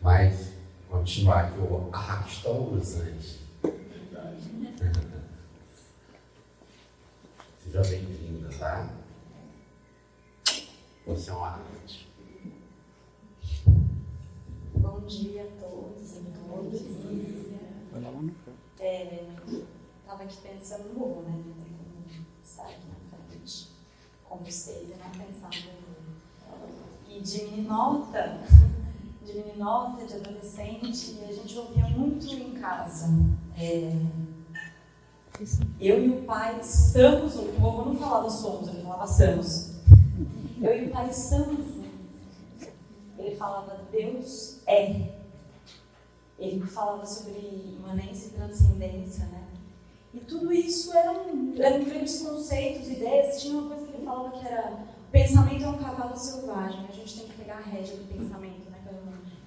Mas continuar que eu arrasto os anjos. Seja bem-vinda, tá? Você é um arte. Bom dia a todos e todas. Estava aqui pensando no voo, né? Não tem como estar aqui na frente com vocês e não pensar no voo. E de meninota, de adolescente, a gente ouvia muito em casa. Eu e o pai estamos juntos. O vovô não falava somos, ele falava estamos. Eu e o pai estamos juntos. Ele falava Deus é. Ele falava sobre imanência e transcendência, né? E tudo isso eram grandes conceitos, ideias. Tinha uma coisa que ele falava que era: o pensamento é um cavalo selvagem, a gente tem que pegar a rédea do pensamento, né?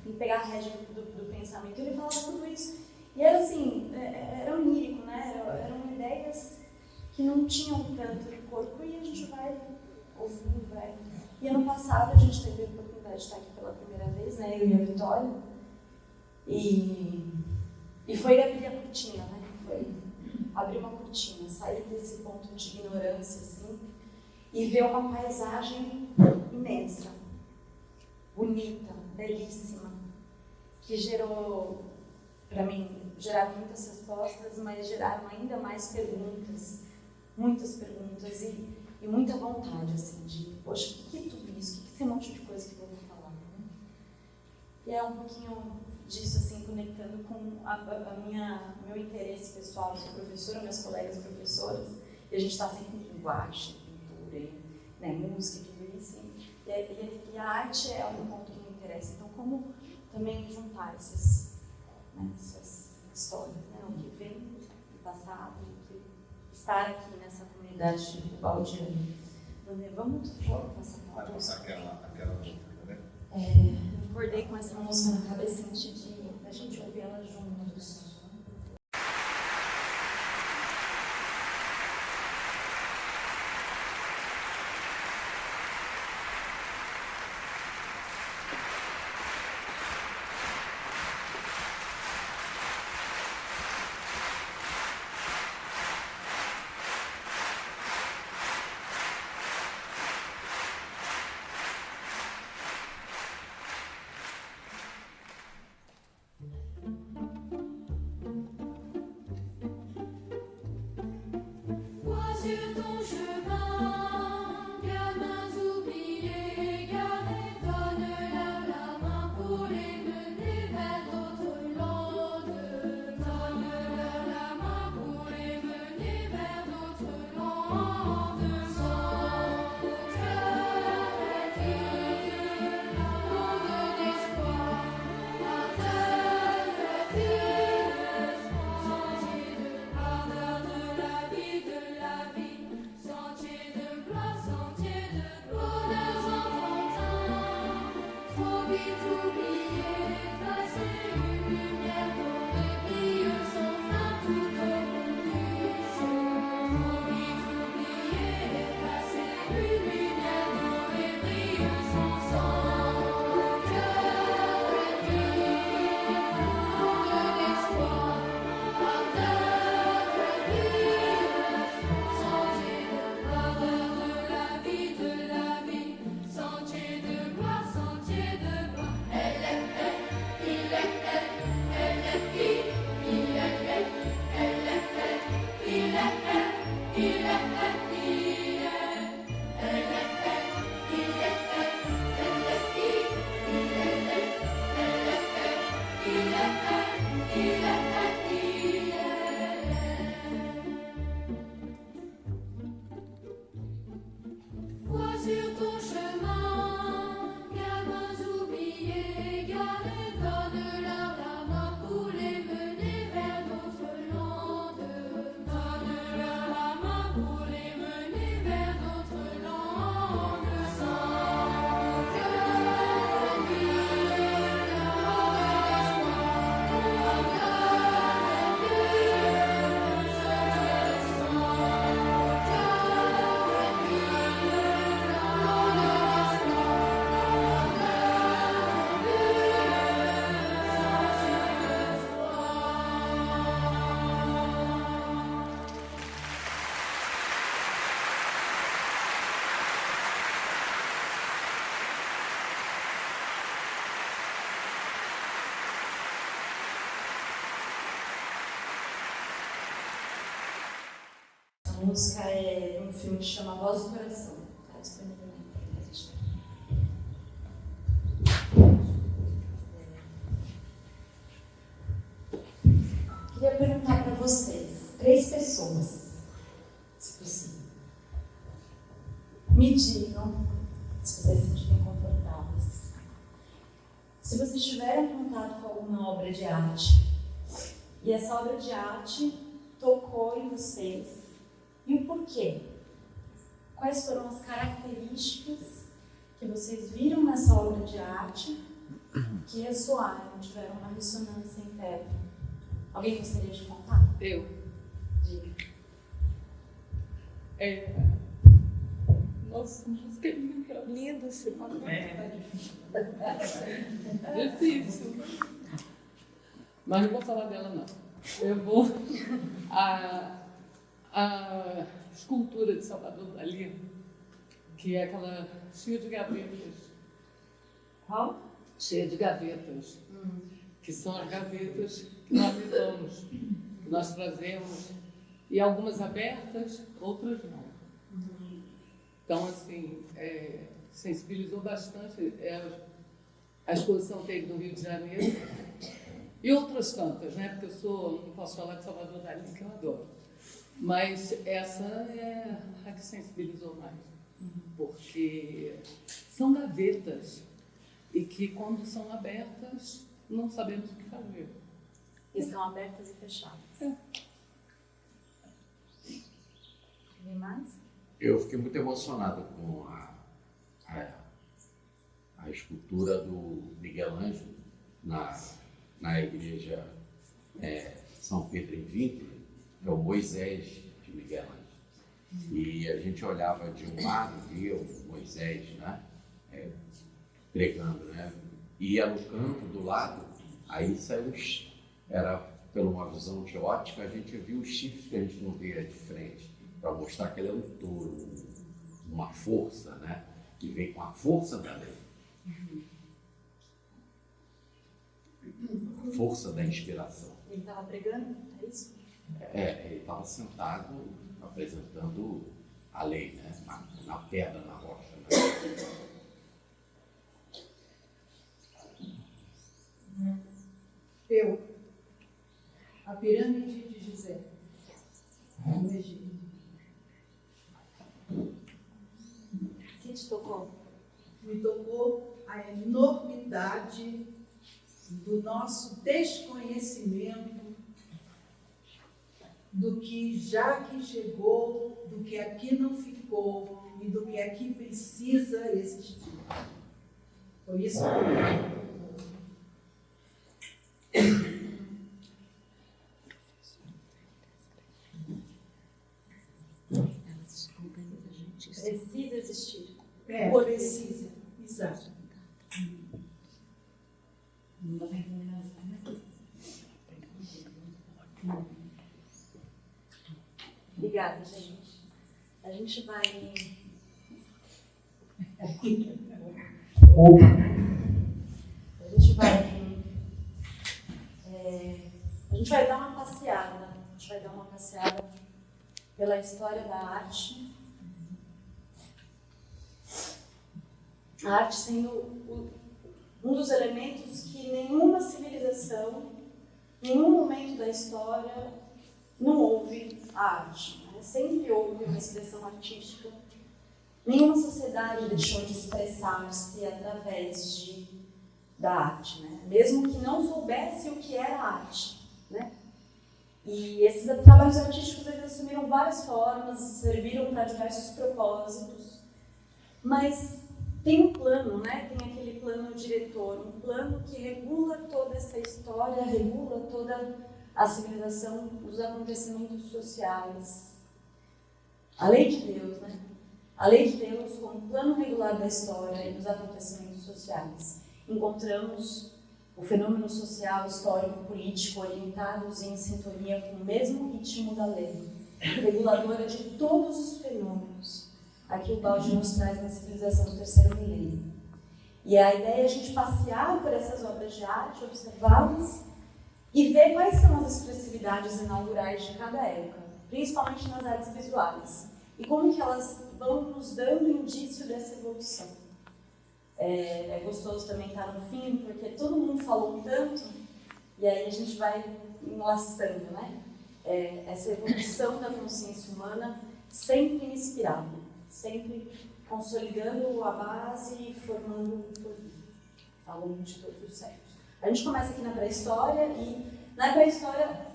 Tem que pegar a rédea do pensamento. E ele falava tudo isso. E era assim, era onírico, né? Eram ideias que não tinham tanto corpo e a gente vai ouvindo, vai. E ano passado a gente teve a oportunidade de estar aqui pela primeira vez, né? Eu e a Vitória. E foi abrir a cortina, né? Foi abrir uma cortina, sair desse ponto de ignorância, assim, e ver uma paisagem imensa, bonita, belíssima, que gerou, para mim, geraram muitas respostas, mas geraram ainda mais perguntas, muitas perguntas e muita vontade, assim, de, poxa, o que é tudo isso? O que é esse monte de coisa que eu vou falar? Né? E é um pouquinho disso, assim, conectando com meu interesse pessoal. Eu sou professora, meus colegas professores, e a gente está sempre em linguagem, pintura, né, música e tudo isso. E a arte é um ponto que me interessa. Então, como também juntar essas histórias, né, o que vem do passado, o que estar aqui nessa comunidade baldiana. Vamos passar a Vai passar aquela outra, né? Eu acordei com essa música na cabeça e senti a gente ouvir ela juntos. Sentier de gloire, sentier de gloire. Elle est, il est, música é um filme que chama Voz do Coração. Está disponível na internet. Queria perguntar para vocês, 3 pessoas, se possível. Me digam, se vocês se sentirem confortáveis, se vocês tiverem contato com alguma obra de arte e essa obra de arte tocou em vocês, e o porquê? Quais foram as características que vocês viram nessa obra de arte que ressoaram, tiveram uma ressonância interna? Alguém gostaria de contar? Eu. Diga. Nossa, música é linda. Linda, você fala. Difícil. Mas não vou falar dela, não. Eu vou. A escultura de Salvador Dalí, que é aquela cheia de gavetas. Qual? Cheia de gavetas. Que são as gavetas que nós levamos, que nós trazemos. E algumas abertas, outras não. Então, assim, sensibilizou bastante. A exposição teve no Rio de Janeiro e outras tantas, né? Porque não posso falar de Salvador Dalí, que eu adoro. Mas essa é a que sensibilizou mais, porque são gavetas e que, quando são abertas, não sabemos o que fazer. Estão abertas e fechadas. Tem mais? Eu fiquei muito emocionado com a escultura do Miguel Ângelo na igreja São Pedro em Vínculo, que é o Moisés de Miguel Ângelo. E a gente olhava de um lado, via o Moisés, né, pregando, né? Ia no canto do lado, aí saiu, era pela uma visão de ótica, a gente viu os chifres que a gente não via de frente, para mostrar que ele é um touro, uma força, né? Que vem com a força da lei. A força da inspiração. Ele estava pregando, é isso? Ele estava sentado apresentando a lei, né? Na pedra, na rocha. Né? Eu. A pirâmide de Gizé, no Egito. O que te tocou? Me tocou a enormidade do nosso desconhecimento do que já aqui chegou, do que aqui não ficou e do que aqui precisa existir. Foi isso que eu Precisa existir. precisa. Exato. Obrigada, gente. A gente vai. A gente vai dar uma passeada. A gente vai dar uma passeada pela história da arte. A arte sendo um dos elementos que nenhuma civilização, nenhum momento da história, não houve a arte. Né? Sempre houve uma expressão artística. Nenhuma sociedade deixou de expressar-se através da arte, né? Mesmo que não soubesse o que era arte. Né? E esses trabalhos artísticos eles assumiram várias formas, serviram para diversos propósitos, mas tem um plano, né? Tem aquele plano diretor, um plano que regula toda essa história, regula toda a civilização, os acontecimentos sociais. A lei de Deus, né? A lei de Deus como plano regular da história e dos acontecimentos sociais. Encontramos o fenômeno social, histórico, político orientados em sintonia com o mesmo ritmo da lei, reguladora de todos os fenômenos. Aqui o Baldi nos traz na civilização do terceiro milênio. E a ideia é a gente passear por essas obras de arte, observá-las e ver quais são as expressividades inaugurais de cada época. principalmente nas artes visuais. E como que elas vão nos dando indício dessa evolução. É gostoso também estar no fim, porque todo mundo falou tanto, e aí a gente vai enlaçando, né? Essa evolução da consciência humana sempre inspirada, sempre consolidando a base e formando ao longo de todos os séculos. A gente começa aqui na pré-história, e na pré-história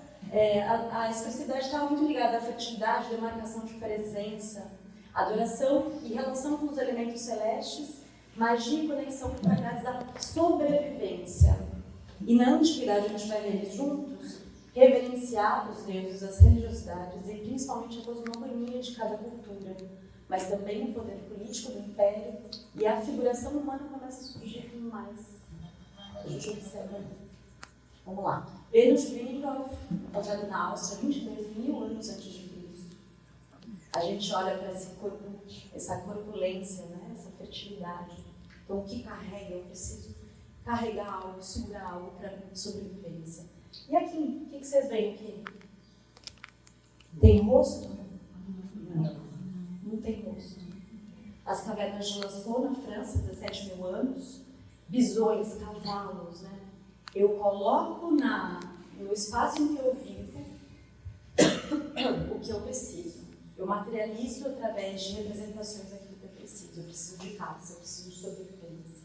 a expressividade estava muito ligada à fertilidade, demarcação de presença, adoração e relação com os elementos celestes, magia e conexão com qualidades da sobrevivência. E na antiguidade a gente vai ver eles juntos, reverenciar os deuses, as religiosidades e principalmente a cosmogonia de cada cultura, mas também o poder político do império, e a figuração humana começa a surgir com mais. A gente observa. Vamos lá. Venus de Willendorf, encontrado na Áustria 22.000 anos antes de Cristo. A gente olha para esse corpo, essa corpulência, né? Essa fertilidade. Então, o que carrega? Eu preciso carregar algo, segurar algo para sobrevivência. E aqui, o que vocês veem aqui? Tem rosto? Não tem rosto. As cavernas de Lascaux, na França, 17.000 anos, bisões, cavalos, né? Eu coloco no espaço em que eu vivo o que eu preciso. Eu materializo através de representações aquilo que eu preciso. Eu preciso de caça, eu preciso de sobrevivência.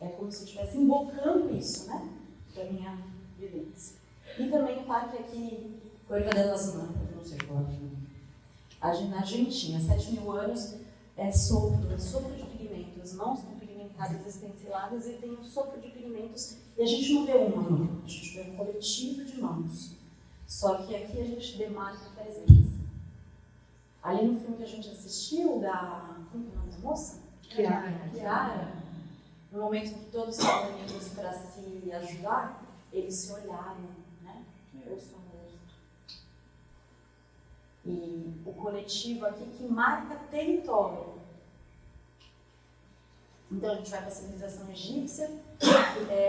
É como se eu estivesse invocando isso, né? Para a minha vivência. E também o parque aqui, Coriba de las Mantas, não sei qual é. Na Argentina, 7.000 anos, é sopro de pigmento. As mãos estão pigmentadas, estenciladas, e tem um sopro de pigmentos. E a gente não vê uma mão, a gente vê um coletivo de mãos. Só que aqui a gente demarca a presença. Ali no filme que a gente assistiu, como é o nome da moça? Chiara. No momento que todos estavam unidos para se ajudar, eles se olharam, né? Rosto a rosto. E o coletivo aqui que marca território. Então a gente vai para a civilização egípcia,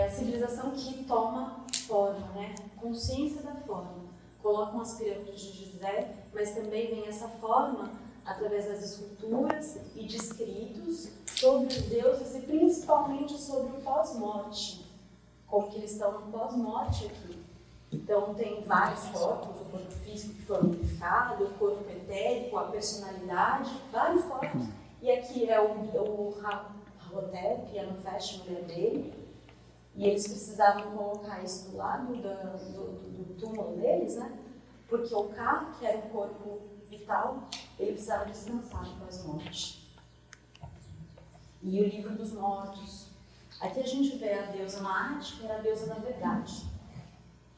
a civilização que toma forma, né? Consciência da forma. Colocam as pirâmides de Gizé, mas também vem essa forma através das esculturas e de escritos sobre os deuses e principalmente sobre o pós-morte, como que eles estão no pós-morte aqui. Então tem vários corpos, o corpo físico que foi modificado, o corpo etérico, a personalidade, vários corpos. E aqui é o Rahotep, que é no Fest, mulher dele, e eles precisavam colocar isso do lado do túmulo deles, né? Porque o Ka, que era o corpo vital, ele precisava descansar após a morte. E o livro dos mortos. Aqui a gente vê a deusa Maat, que era a deusa da verdade.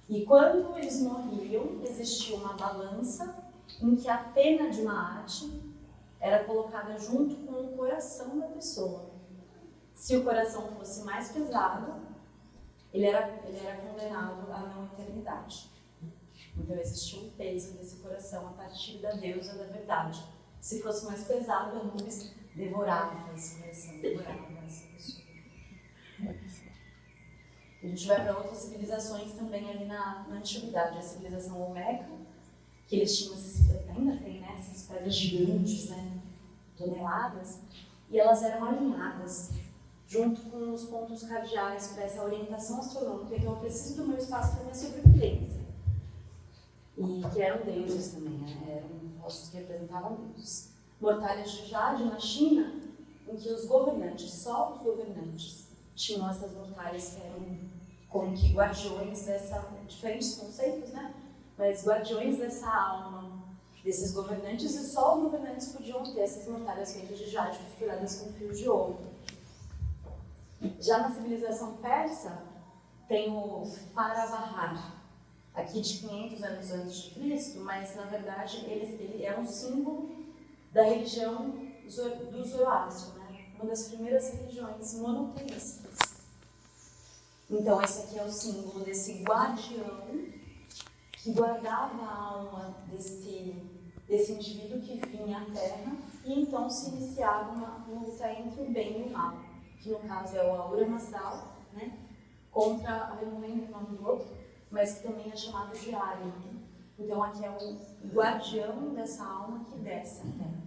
E quando eles morriam, existia uma balança em que a pena de Maat era colocada junto com o coração da pessoa. Se o coração fosse mais pesado, ele era condenado à não eternidade. Então existia um peso desse coração a partir da deusa da verdade. Se fosse mais pesado, Anubis devorava esse coração, devorava essa pessoa. A gente vai para outras civilizações também ali na antiguidade, a civilização Olmeca, que eles tinham ainda tem, né, essas pedras gigantes, né, toneladas, e elas eram alinhadas junto com os pontos cardeais para essa orientação astronômica. Então eu preciso do meu espaço para minha sobrevivência. E que eram deuses também, né? Eram postos que representavam deuses. Mortalhas de Jade na China, em que os governantes, só os governantes, tinham essas mortalhas que eram como que guardiões diferentes conceitos, né? Mas guardiões dessa alma, desses governantes, e só os governantes podiam ter essas mortalhas feitas de jade costuradas com fios de ouro. Já na civilização persa, tem o Paravahar, aqui de 500 anos antes de Cristo, mas na verdade ele é um símbolo da religião do Zoroastro, né? Uma das primeiras religiões monoteístas. Então esse aqui é o símbolo desse guardião que guardava a alma desse indivíduo que vinha à Terra, e então se iniciava uma luta entre o bem e o mal, que no caso é o Ahura Mazda, né? Contra, eu não lembro o nome do outro, mas que também é chamado de Arya. Então aqui é o guardião dessa alma que desce à Terra.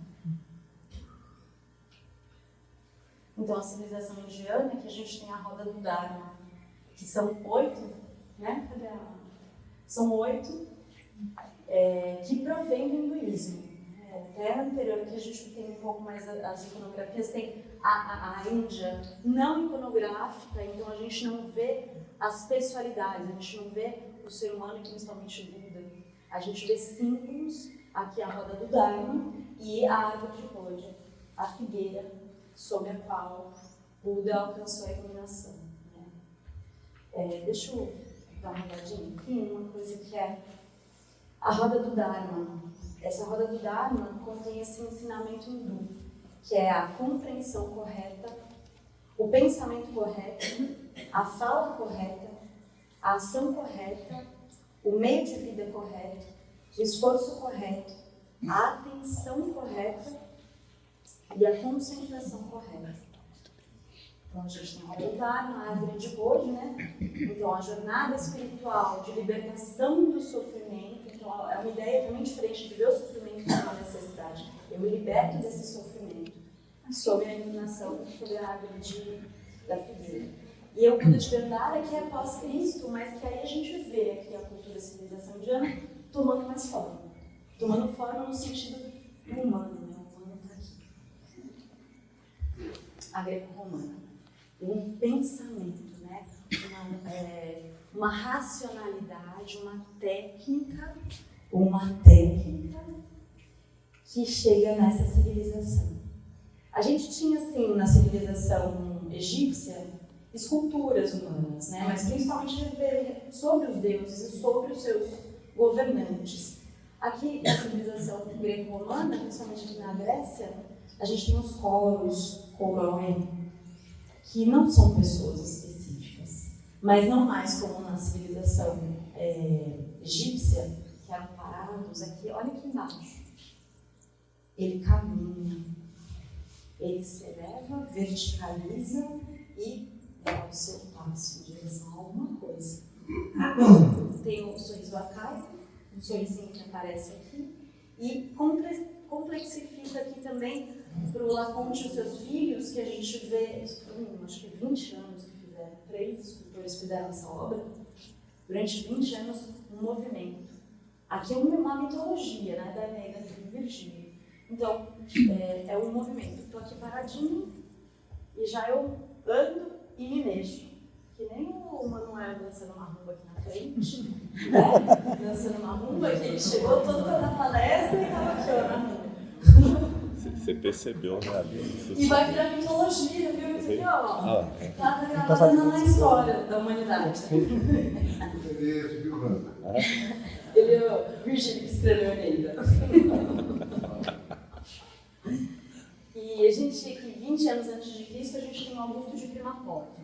Então a civilização indiana, que a gente tem a roda do Dharma, que são 8, né? São 8 que provém do hinduísmo. Até anterior que a gente tem um pouco mais as iconografias, tem a Índia não iconográfica, então a gente não vê as pessoalidades, a gente não vê o ser humano, principalmente Buda. A gente vê símbolos, aqui a roda do Dharma e a árvore de Bodhi, a figueira sobre a qual Buda alcançou a iluminação. Né? Deixa eu dar uma olhadinha aqui, uma coisa que é a roda do Dharma. Essa roda do Dharma contém esse ensinamento hindu, que é a compreensão correta, o pensamento correto, a fala correta, a ação correta, o meio de vida correto, o esforço correto, a atenção correta e a concentração correta. Então a gente tem a roda do Dharma, a árvore de Bodhi, né? Então a jornada espiritual de libertação do sofrimento. Então é uma ideia também diferente de ver o sofrimento como uma necessidade. Eu me liberto desse sofrimento sob a iluminação, sob a árvore da figueira. E é o Buda de Gandhara, que é pós-Cristo, mas que aí a gente vê aqui a cultura civilização indiana tomando mais forma. Tomando forma no sentido humano, né? O humano está aqui. A greco-romana. Um pensamento, né? Uma racionalidade, uma técnica que chega nessa civilização. A gente tinha, assim, na civilização egípcia, esculturas humanas, né? Mas principalmente sobre os deuses e sobre os seus governantes. Aqui na civilização greco-romana, principalmente aqui na Grécia, a gente tem os koroi, que não são pessoas específicas, mas não mais como na civilização egípcia, que eram parados aqui. Olha aqui embaixo. Ele caminha, ele se eleva, verticaliza e dá o seu passo em direção a alguma coisa. Tem o sorriso arcaico, um sorrisinho que aparece aqui, e complexifica aqui também para o Laconte e os seus filhos, que a gente vê, acho que 20 anos que fizeram, 3 escultores fizeram essa obra, durante 20 anos, um movimento. Aqui é uma mitologia, né, da Eneida de Virgílio. Então, é um movimento. Estou aqui paradinho e já eu ando e me mexo. Que nem o Manuel dançando uma rumba aqui na frente, né? Dançando uma rumba, que ele chegou todo na palestra e estava aqui, ó, na rumba. Você percebeu, né, ali? E vai virar mitologia, viu? Isso aqui, ó. Tá gravado na história da humanidade. Ele é o Virgílio que escreveu a Eneida. E a gente, aqui, 20 anos antes de Cristo, a gente tem o Augusto de Primaporta.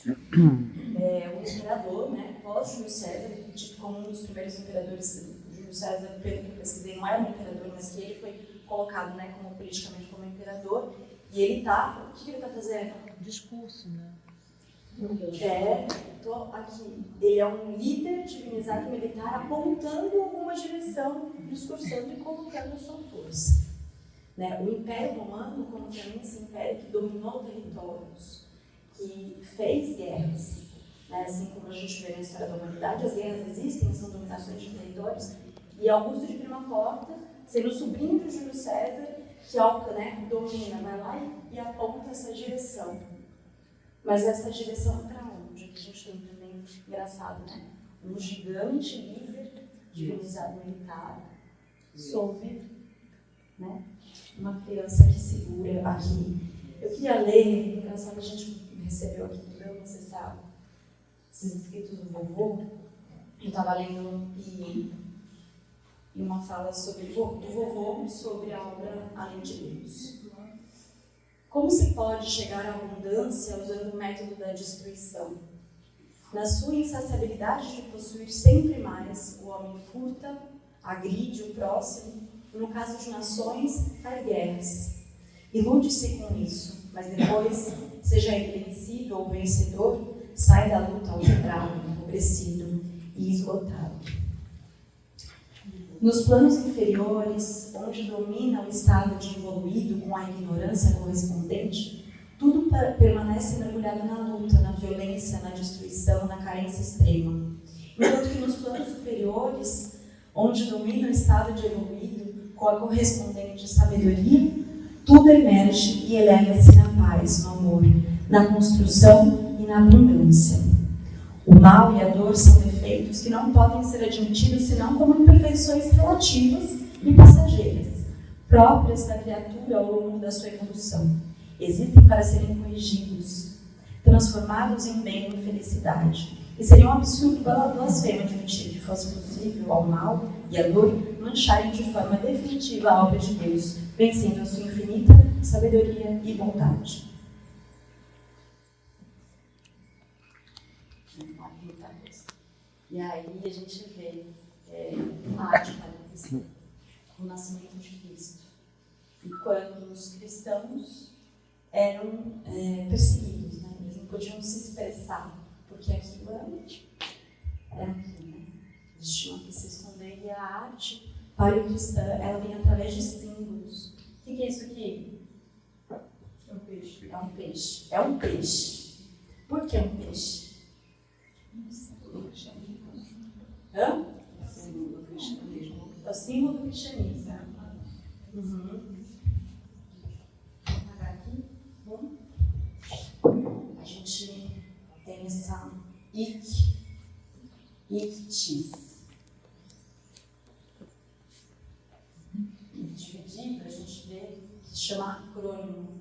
O imperador, né, pós-Júlio César, dito como um dos primeiros imperadores. Júlio César, pelo que eu pesquisei, não era um imperador, mas que ele foi colocado, né, politicamente como imperador. E ele está, o que ele está fazendo? Discurso, né? Tô aqui. Ele é um líder divinizado militar apontando alguma direção, discursando e colocando a sua força. Né? O Império Romano, como também esse império que dominou territórios, que fez guerras, né? Assim como a gente vê na história da humanidade, as guerras existem, são dominações de territórios, e Augusto de Primaporta, sendo sobrinho de Júlio César, que né, domina, vai lá e aponta essa direção. Mas essa direção para onde? Aqui a gente tem também, engraçado, né? Um gigante líder divinizado militar sobre, né, uma criança que segura aqui. Eu queria ler, engraçado, a gente recebeu aqui no meu, não sei se sabe, esses escritos do vovô. Eu estava lendo e uma fala do vovô sobre a obra Além de Deus. Como se pode chegar à abundância usando o método da destruição? Na sua insaciabilidade de possuir sempre mais, o homem furta, agride o próximo, e no caso de nações, faz guerras. Ilude-se com isso, mas depois, seja ele vencido ou vencedor, sai da luta algebrado, empobrecido e esgotado. Nos planos inferiores, onde domina o estado de evoluído com a ignorância correspondente, tudo permanece mergulhado na luta, na violência, na destruição, na carência extrema. Enquanto que nos planos superiores, onde domina o estado de evoluído com a correspondente sabedoria, tudo emerge e eleva-se na paz, no amor, na construção e na abundância. O mal e a dor são defeitos que não podem ser admitidos senão como imperfeições relativas e passageiras, próprias da criatura ao longo da sua evolução. Existem para serem corrigidos, transformados em bem e felicidade. E seria um absurdo blasfemo admitir que fosse possível ao mal e à dor mancharem de forma definitiva a obra de Deus, vencendo a sua infinita sabedoria e bondade. E aí a gente vê uma arte parecida com o nascimento de Cristo. E quando os cristãos eram perseguidos, né? Eles não podiam se expressar, porque aquilo era aquilo, né? Eles tinham que se esconder, e a arte para o cristão, ela vem através de símbolos. O que é isso aqui? É um peixe. É um peixe. É um peixe. Por que um peixe? Hã? É o símbolo do cristianismo. É o símbolo do cristianismo. Uhum. Vou apagar aqui. Bom. A gente tem essa ictis. Dividido, a gente vê que se chama acrônimo.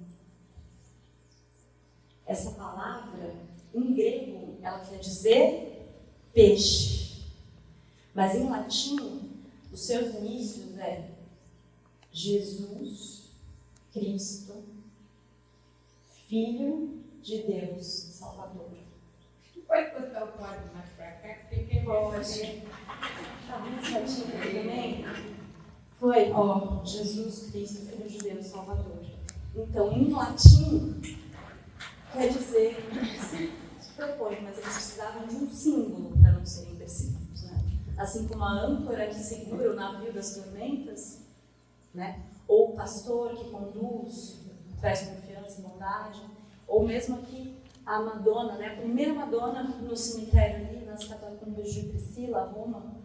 Essa palavra, em grego, ela quer dizer peixe. Mas em latim, os seus inícios é Jesus Cristo, Filho de Deus, Salvador. Pode botar o quadro mais pra cá, que fica igual a gente. Tá bem certinho aqui também? Foi, ó, Jesus Cristo, Filho de Deus, Salvador. Então, em latim, quer dizer, se propõe, mas eles precisavam de um símbolo para não serem perseguidos, né? Assim como a âncora que segura o navio das tormentas, né? Ou o pastor que conduz, traz confiança e bondade, ou mesmo aqui a Madonna, né? A primeira Madonna no cemitério ali, na Cidade com Beijo de Priscila, Roma,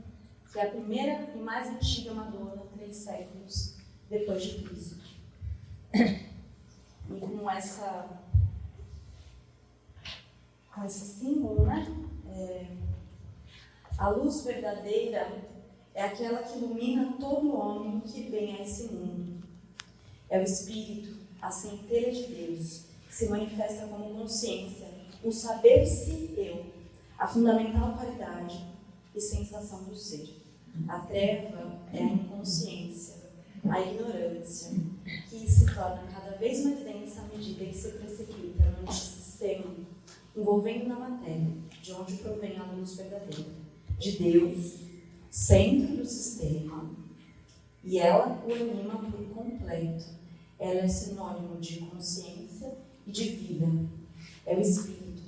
que é a primeira e mais antiga Madonna, 3 séculos depois de Cristo. E com esse símbolo, né? A luz verdadeira é aquela que ilumina todo homem que vem a esse mundo. É o Espírito, a centelha de Deus, que se manifesta como consciência, o saber-se eu, a fundamental qualidade e sensação do ser. A treva é a inconsciência, a ignorância, que se torna cada vez mais densa à medida que se precipita no antissistema, envolvendo na matéria, de onde provém a luz verdadeira, de Deus, centro do sistema, e ela o anima por completo. Ela é sinônimo de consciência e de vida. É o Espírito,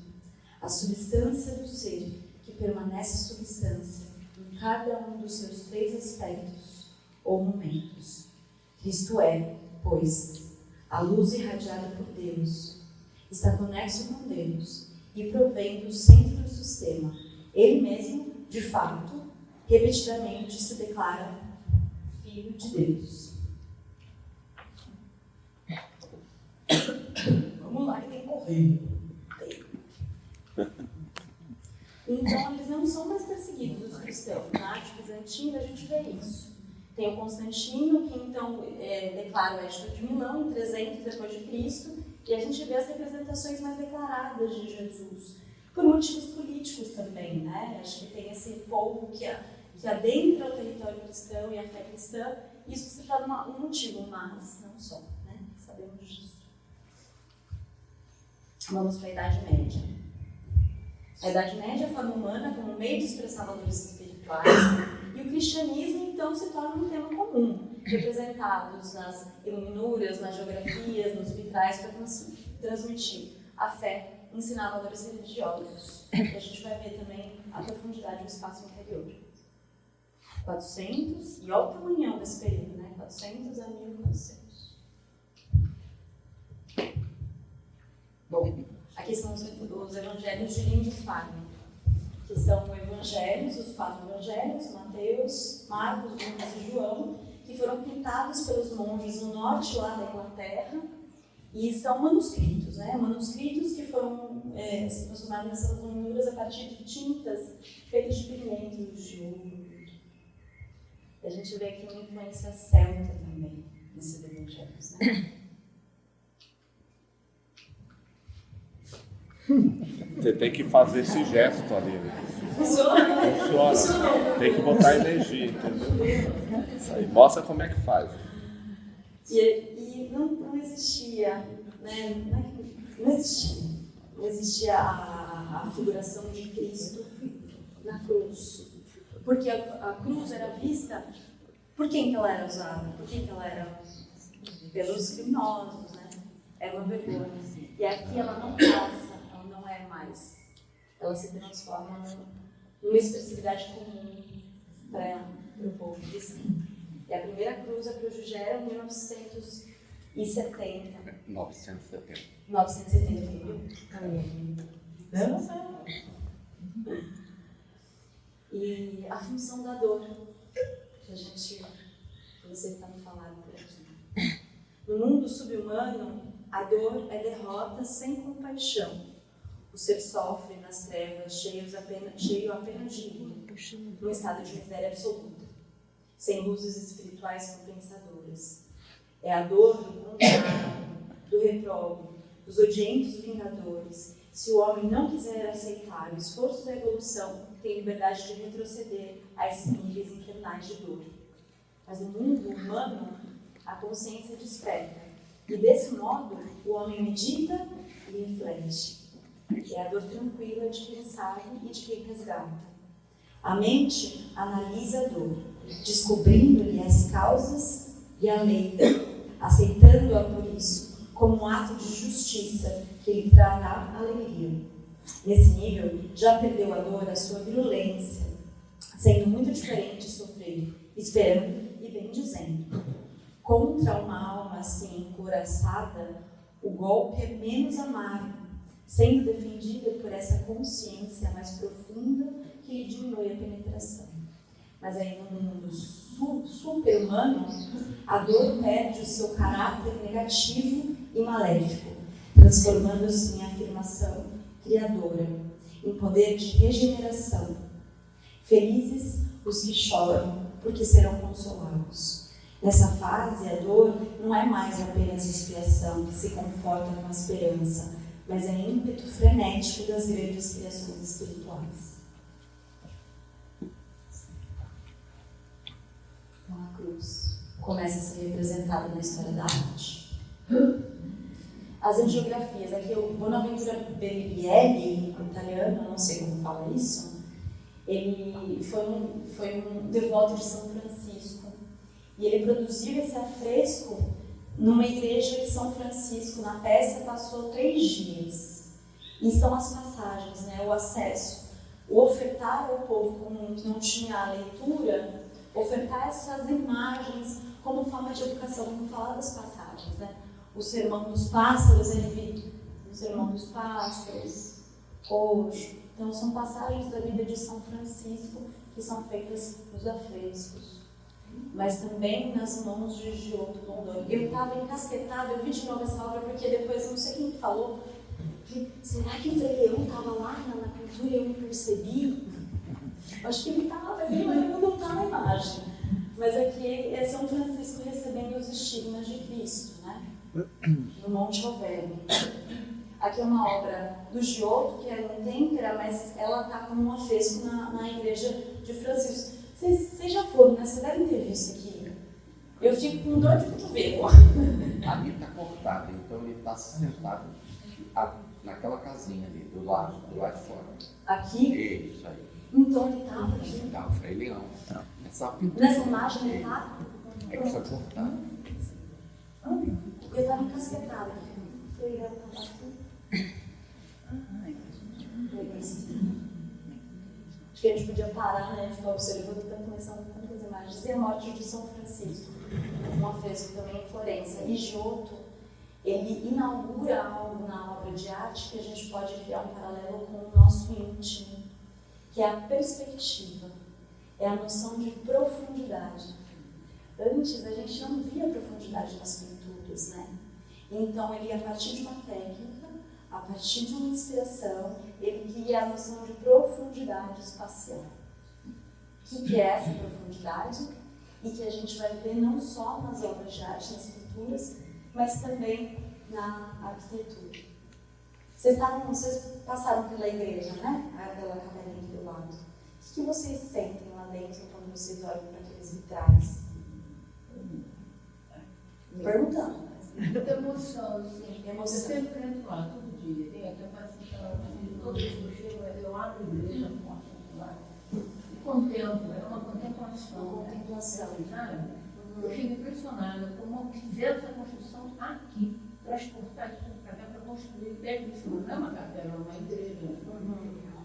a substância do ser, que permanece substância em cada um dos seus 3 aspectos ou momentos. Cristo é, pois, a luz irradiada por Deus, está conexo com Deus e provém do centro do sistema. Ele mesmo, de fato, repetidamente se declara Filho de Deus. Vamos lá, que tem que correr. Então, eles não são mais perseguidos, os cristãos. Na arte bizantina, a gente vê isso. Tem o Constantino, que então declara o Edito de Milão, em 300 depois de Cristo, e a gente vê as representações mais declaradas de Jesus. Por motivos políticos também, né? Acho que tem esse povo que adentra o território cristão e a fé cristã, isso se torna um motivo, mas não só, né? Sabemos disso. Vamos para a Idade Média. A Idade Média é a forma humana como meio de expressar valores espirituais, e o cristianismo, então, se torna um tema comum, representados nas iluminuras, nas geografias, nos vitrais, para transmitir a fé, ensinar valores religiosos. E a gente vai ver também a profundidade do espaço interior. 400, e olha o tamanhão desse período, né? 400 a 1400. Bom, aqui são os evangelhos de Lindy Spagna, que são os 4 evangelhos, Mateus, Marcos, Lucas e João, que foram pintados pelos monges no norte lá da Inglaterra, e são manuscritos, né? Manuscritos que foram se transformados nessas monuras a partir de tintas feitas de pigmentos de ouro. E a gente vê aqui uma influência celta também nesses evangelhos, né? Você tem que fazer esse gesto ali. Funciona? Funciona. Tem que botar energia, entendeu? Isso aí. Mostra como é que faz. E não existia, né? Não existia a figuração de Cristo na cruz. Porque a cruz era vista, por quem que ela era usada? Por quem que ela era? Pelos criminosos, né? Era uma vergonha. E aqui ela não passa, ela não é mais. Ela se transforma numa expressividade comum para o povo cristão. E a primeira cruz, a cruz de Gera, em 1970. 970. 970, viu? Não. E a função da dor, que vocês estão falando por aqui. No mundo subhumano, a dor é derrota sem compaixão. O ser sofre nas trevas, cheio apenas de luto, num estado de miséria absoluta, sem luzes espirituais compensadoras. É a dor do condenado, do repróbio, dos odientos vingadores. Se o homem não quiser aceitar o esforço da evolução, tem liberdade de retroceder a esses níveis infernais de dor. Mas no mundo humano, a consciência desperta. E desse modo, o homem medita e reflete. É a dor tranquila de quem sabe e de quem resgata. A mente analisa a dor, descobrindo-lhe as causas e a lei, aceitando-a por isso, como um ato de justiça que lhe trará alegria. Nesse nível, já perdeu a dor a sua virulência, sendo muito diferente sofrer, esperando e bendizendo. Contra uma alma assim encouraçada, o golpe é menos amargo, sendo defendida por essa consciência mais profunda que lhe diminui a penetração. Mas aí no mundo super-humano, a dor perde o seu caráter negativo e maléfico, transformando-se em afirmação criadora, em poder de regeneração. Felizes os que choram, porque serão consolados. Nessa fase, a dor não é mais apenas expiação que se conforta com a esperança, mas é ímpeto frenético das grandes criações espirituais. Então a cruz começa a ser representada na história da arte. As angiografias, aqui o Bonaventura Berielli, italiano, não sei como fala isso, ele foi um devoto de São Francisco e ele produziu esse afresco numa igreja de São Francisco. Na peça passou 3 dias. E são as passagens, né, o acesso, o ofertar ao povo comum que não tinha a leitura, ofertar essas imagens como forma de educação, vamos falar das passagens, né? O sermão dos pássaros, ele vive o sermão dos pássaros, hoje. Então são passagens da vida de São Francisco que são feitas nos afrescos, mas também nas mãos de Giotto Bondone. Eu estava encasquetada, eu vi de novo essa obra porque depois, não sei quem falou, que, será que o Frei Leão estava lá na pintura e eu não percebi? Eu acho que ele estava ali, mas eu não estava na imagem. Mas aqui é São Francisco recebendo os estigmas de Cristo, né? No Monte Alverne. Aqui é uma obra do Giotto, que é em têmpera, mas ela está como um afresco na igreja de Francisco. Vocês já foram, né? Vocês devem ter visto aqui. Eu fico com dor de cotovelo. Ali está cortado, então ele está sentado naquela casinha ali, do lado de fora. Aqui? Isso aí. Então ele estava aqui. Tá, o Frei Leão. Nessa imagem ele está? É que foi cortado. Eu estava encasquetada aqui. Foi Leão estava aqui. que a gente podia parar, né, ficar observando tantas imagens. E a morte de São Francisco, um afresco também em Florença. E Giotto, ele inaugura algo na obra de arte que a gente pode criar um paralelo com o nosso íntimo, que é a perspectiva, é a noção de profundidade. Antes, a gente não via a profundidade nas pinturas, né? Então, ele, a partir de uma técnica, a partir de uma inspiração, ele cria a noção de profundidade espacial. O que é essa profundidade? E que a gente vai ver não só nas obras de arte, nas pinturas, mas também na arquitetura. Vocês passaram pela igreja, né? Pela capelinha do lado. O que vocês sentem lá dentro quando vocês olham para aqueles vitrais? Perguntando. Muita emoção, assim. Emoção. Eu sempre entro lá, todo dia. Tem até toda vez que eu chego, eu abro a igreja, mostro lá. E contemplo, é uma contemplação. Uma contemplação. Sabe? Eu fico impressionada como fizeram essa construção aqui, transportar isso para cá, para construir belíssimo. Não é uma capela, é uma igreja.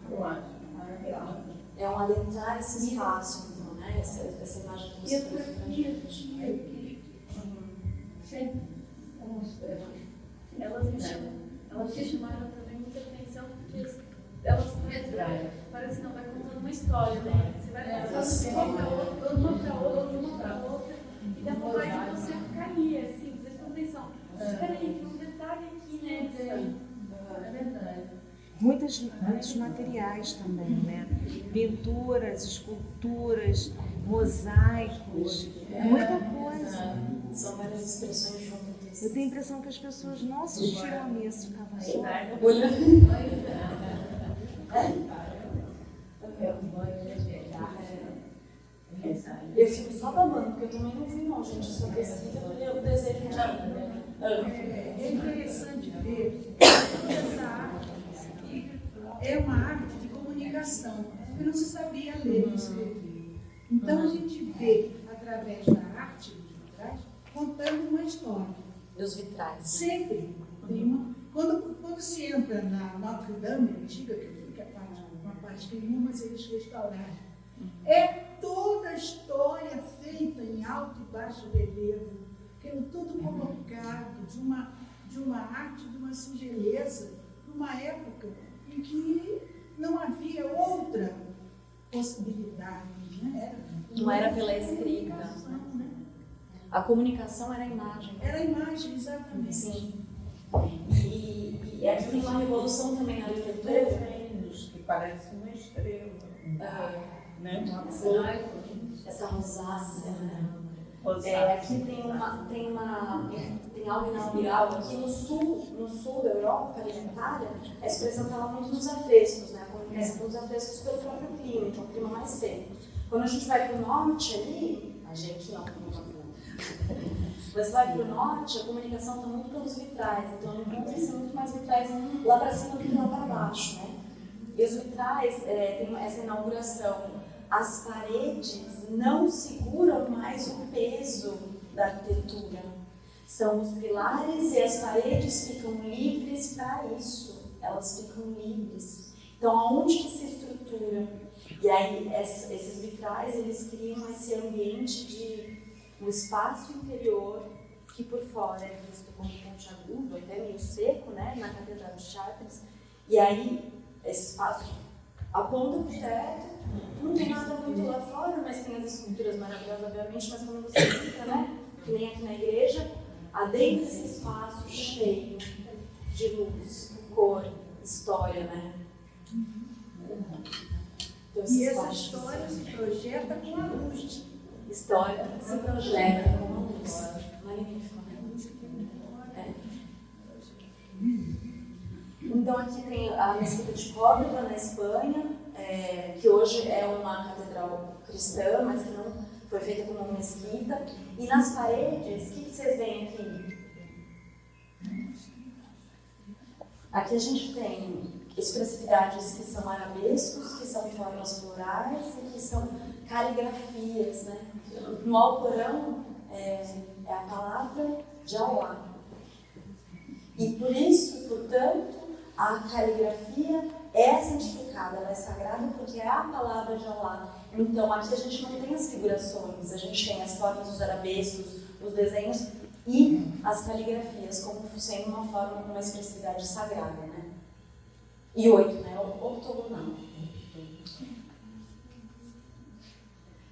Eu acho maravilhoso. É um adentrar esse espaço, então, né? Essa imagem que E você eu trouxe pra tia gente. que sempre, elas se chamaram também muita atenção porque elas retraem. Parece que não vai contando uma história, né? Você vai passando uma para outra, e dá vontade de você cair, assim, presta atenção. Espera aí, tem um detalhe aqui, né? É verdade. Muitos materiais também, né? Pinturas, esculturas, mosaicos, muita coisa. São várias expressões juntas. Eu tenho a impressão que as pessoas não assistiram a missa, ficavam só Olhando. Eu fico só babando, porque eu também não vi não, gente, essa pesquisa, eu desejo de É interessante ver que essa arte é uma arte de comunicação, porque não se sabia ler e escrever. Então a gente vê, através da arte dos vitrais, contando uma história. Dos vitrais. Sempre tem uma. Quando se entra na Notre Dame antiga, que eu fui que é uma parte que mas eles restauraram, é toda a história feita em alto e baixo relevo, tudo colocado de uma arte, de uma singeleza, numa época em que não havia outra possibilidade. Né? Não era pela escrita. Né? A comunicação era a imagem. Era a imagem, exatamente. Sim. E aqui tem uma revolução também na arquitetura. Desenhos que parecem uma estrela. Né? Essa rosácea, né? Rosácea. Aqui tem algo inaugural. Aqui no sul da Europa, na Itália, a expressão estava muito nos afrescos, né? A comunicação dos afrescos pelo próprio clima, que é um clima mais seco. Quando a gente vai para o norte ali, a gente não, mas vai para o norte, a comunicação está muito pelos vitrais, então encontra-se muito mais vitrais lá para cima do que lá para baixo, né? E os vitrais, tem essa inauguração, as paredes não seguram mais o peso da arquitetura. São os pilares e as paredes ficam livres para isso, elas ficam livres. Então, aonde que se estrutura? E aí, esses vitrais, eles criam esse ambiente de um espaço interior que por fora é visto como pontiagudo, até meio seco, né, na Catedral de Chartres. E aí, esse espaço aponta para o teto, não tem nada muito lá fora, mas tem as esculturas maravilhosas, obviamente, mas quando você fica, né, que nem aqui na igreja, adentra esse espaço cheio de luz, cor, história, né? Então, E essa história se projeta com a luz. História se projeta com a luz. Magnífico, né? Então aqui tem a Mesquita de Córdoba, na Espanha, que hoje é uma catedral cristã, mas que não foi feita como uma mesquita. E nas paredes, o que vocês veem aqui? Aqui a gente tem expressividades que são arabescos, que são formas florais e que são caligrafias, né? No Alcorão é a palavra de Allah. E por isso, portanto, a caligrafia é santificada, ela é sagrada porque é a palavra de Allah. Então aqui a gente não tem as figurações, a gente tem as formas dos arabescos, os desenhos e as caligrafias como sendo uma forma com uma expressividade sagrada, né? E 8, né? Octogonal.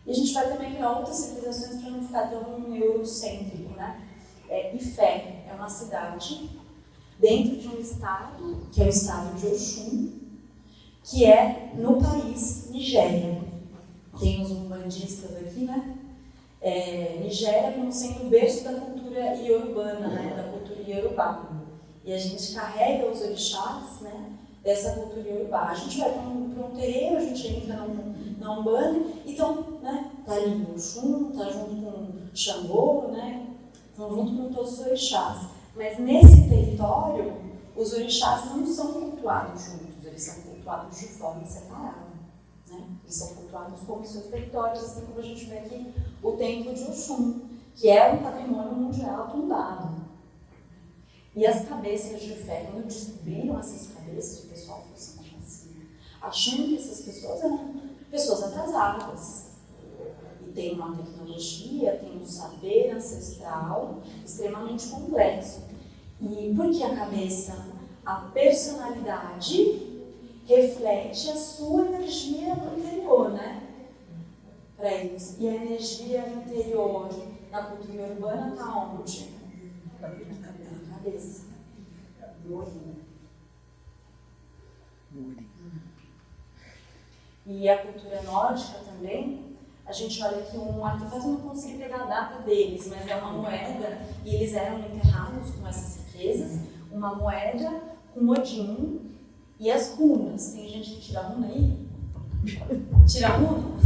E a gente vai também para outras civilizações para não ficar tão eurocêntrico, né? Ifé é uma cidade dentro de um estado, que é o estado de Oxum, que é no país Nigéria. Tem os umbandistas aqui, né? Nigéria como sendo o berço da cultura iorubana, né? Da cultura iorubá. E a gente carrega os orixás, né? Dessa cultura iorubá. A gente vai para um terreiro, a gente entra na Umbanda, então, né? Tá ali o Oxum, tá junto com Xangô, né? Estão junto com todos os orixás. Mas nesse território, os orixás não são cultuados juntos, eles são cultuados de forma separada. Né? Eles são cultuados como seus territórios, assim como a gente vê aqui o templo de Oxum, que é um patrimônio mundial tombado. E as cabeças de fé, quando descobriram essas cabeças, o pessoal falou assim, achando que essas pessoas eram pessoas atrasadas. E tem uma tecnologia, tem um saber ancestral extremamente complexo. E porque a cabeça, a personalidade reflete a sua energia interior, né? Para eles. E a energia interior na cultura urbana está onde? Na cabeça. No olhinho. E a cultura nórdica também, a gente olha aqui um artefato, eu não consigo pegar a data deles, mas é uma moeda, e eles eram enterrados com essas riquezas, uma moeda com Odin e as runas. Tem gente que tira a runa aí? Tira a runa?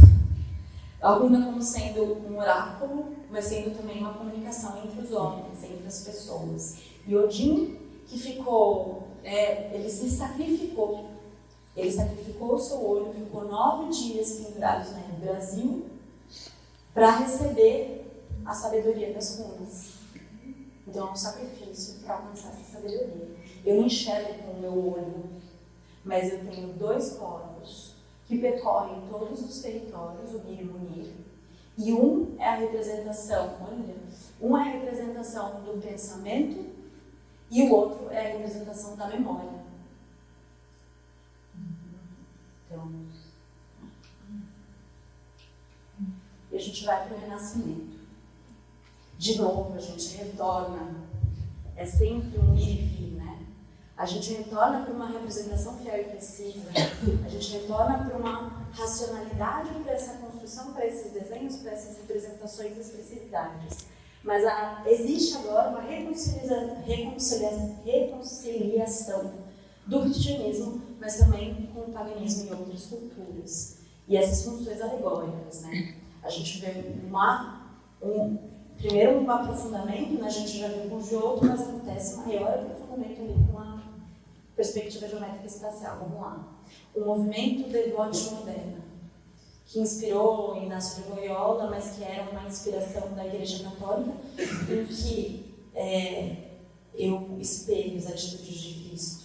A runa como sendo um oráculo, mas sendo também uma comunicação entre os homens, entre as pessoas. E Odin, que ficou, ele se sacrificou. Ele sacrificou o seu olho, ficou 9 dias pendurados no Brasil para receber a sabedoria das runas. Então é um sacrifício para alcançar essa sabedoria. Eu não enxergo com o meu olho, mas eu tenho 2 corpos que percorrem todos os territórios, o Mir e o Munir. E um é a representação, um é a representação do pensamento e o outro é a representação da memória. Então, e a gente vai para o renascimento. De novo, a gente retorna. É sempre um ir e vir, né? A gente retorna para uma representação fiel e precisa. A gente retorna para uma racionalidade para essa construção, para esses desenhos, para essas representações e expressividades. Mas existe agora uma reconciliação do cristianismo, mas também com o paganismo e outras culturas. E essas funções alegóricas, né? A gente vê primeiro um aprofundamento, né? A gente já viu com o Giotto, mas acontece maior aprofundamento ali com a perspectiva geométrica espacial. Vamos lá. O movimento devote moderna, que inspirou Inácio de Loyola, mas que era uma inspiração da Igreja Católica, em que eu espelho as atitudes de Cristo.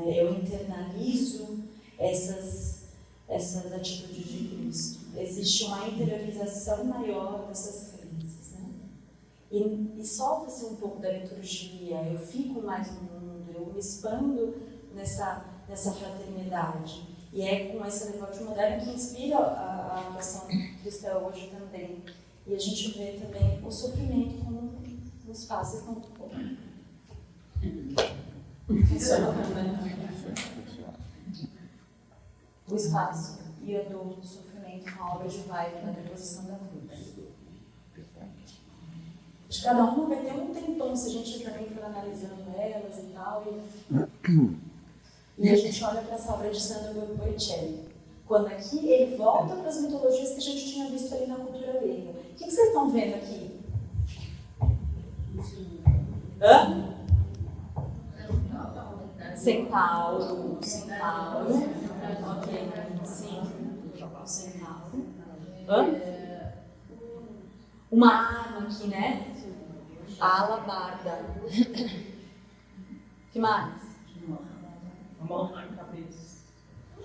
Eu internalizo essas atitudes de Cristo. Existe uma interiorização maior dessas crenças, né? E solta-se um pouco da liturgia, eu fico mais no mundo, eu me expando nessa fraternidade. E é com esse devote moderno que inspira a atuação cristã hoje também. E a gente vê também o sofrimento como um espaço escampo. Funciona também. O espaço e a dor do sofrimento com a obra de Weber na deposição da cruz. Acho que cada uma vai ter um tempão se a gente também for analisando elas e tal. E a gente olha para essa obra de Sandro Botticelli. Quando aqui ele volta para as mitologias que a gente tinha visto ali na cultura grega. O que vocês estão vendo aqui? Hã? Centauro. Ok, sim. Centauro. Hã? Uma arma aqui, né? A alabarda. Que mais?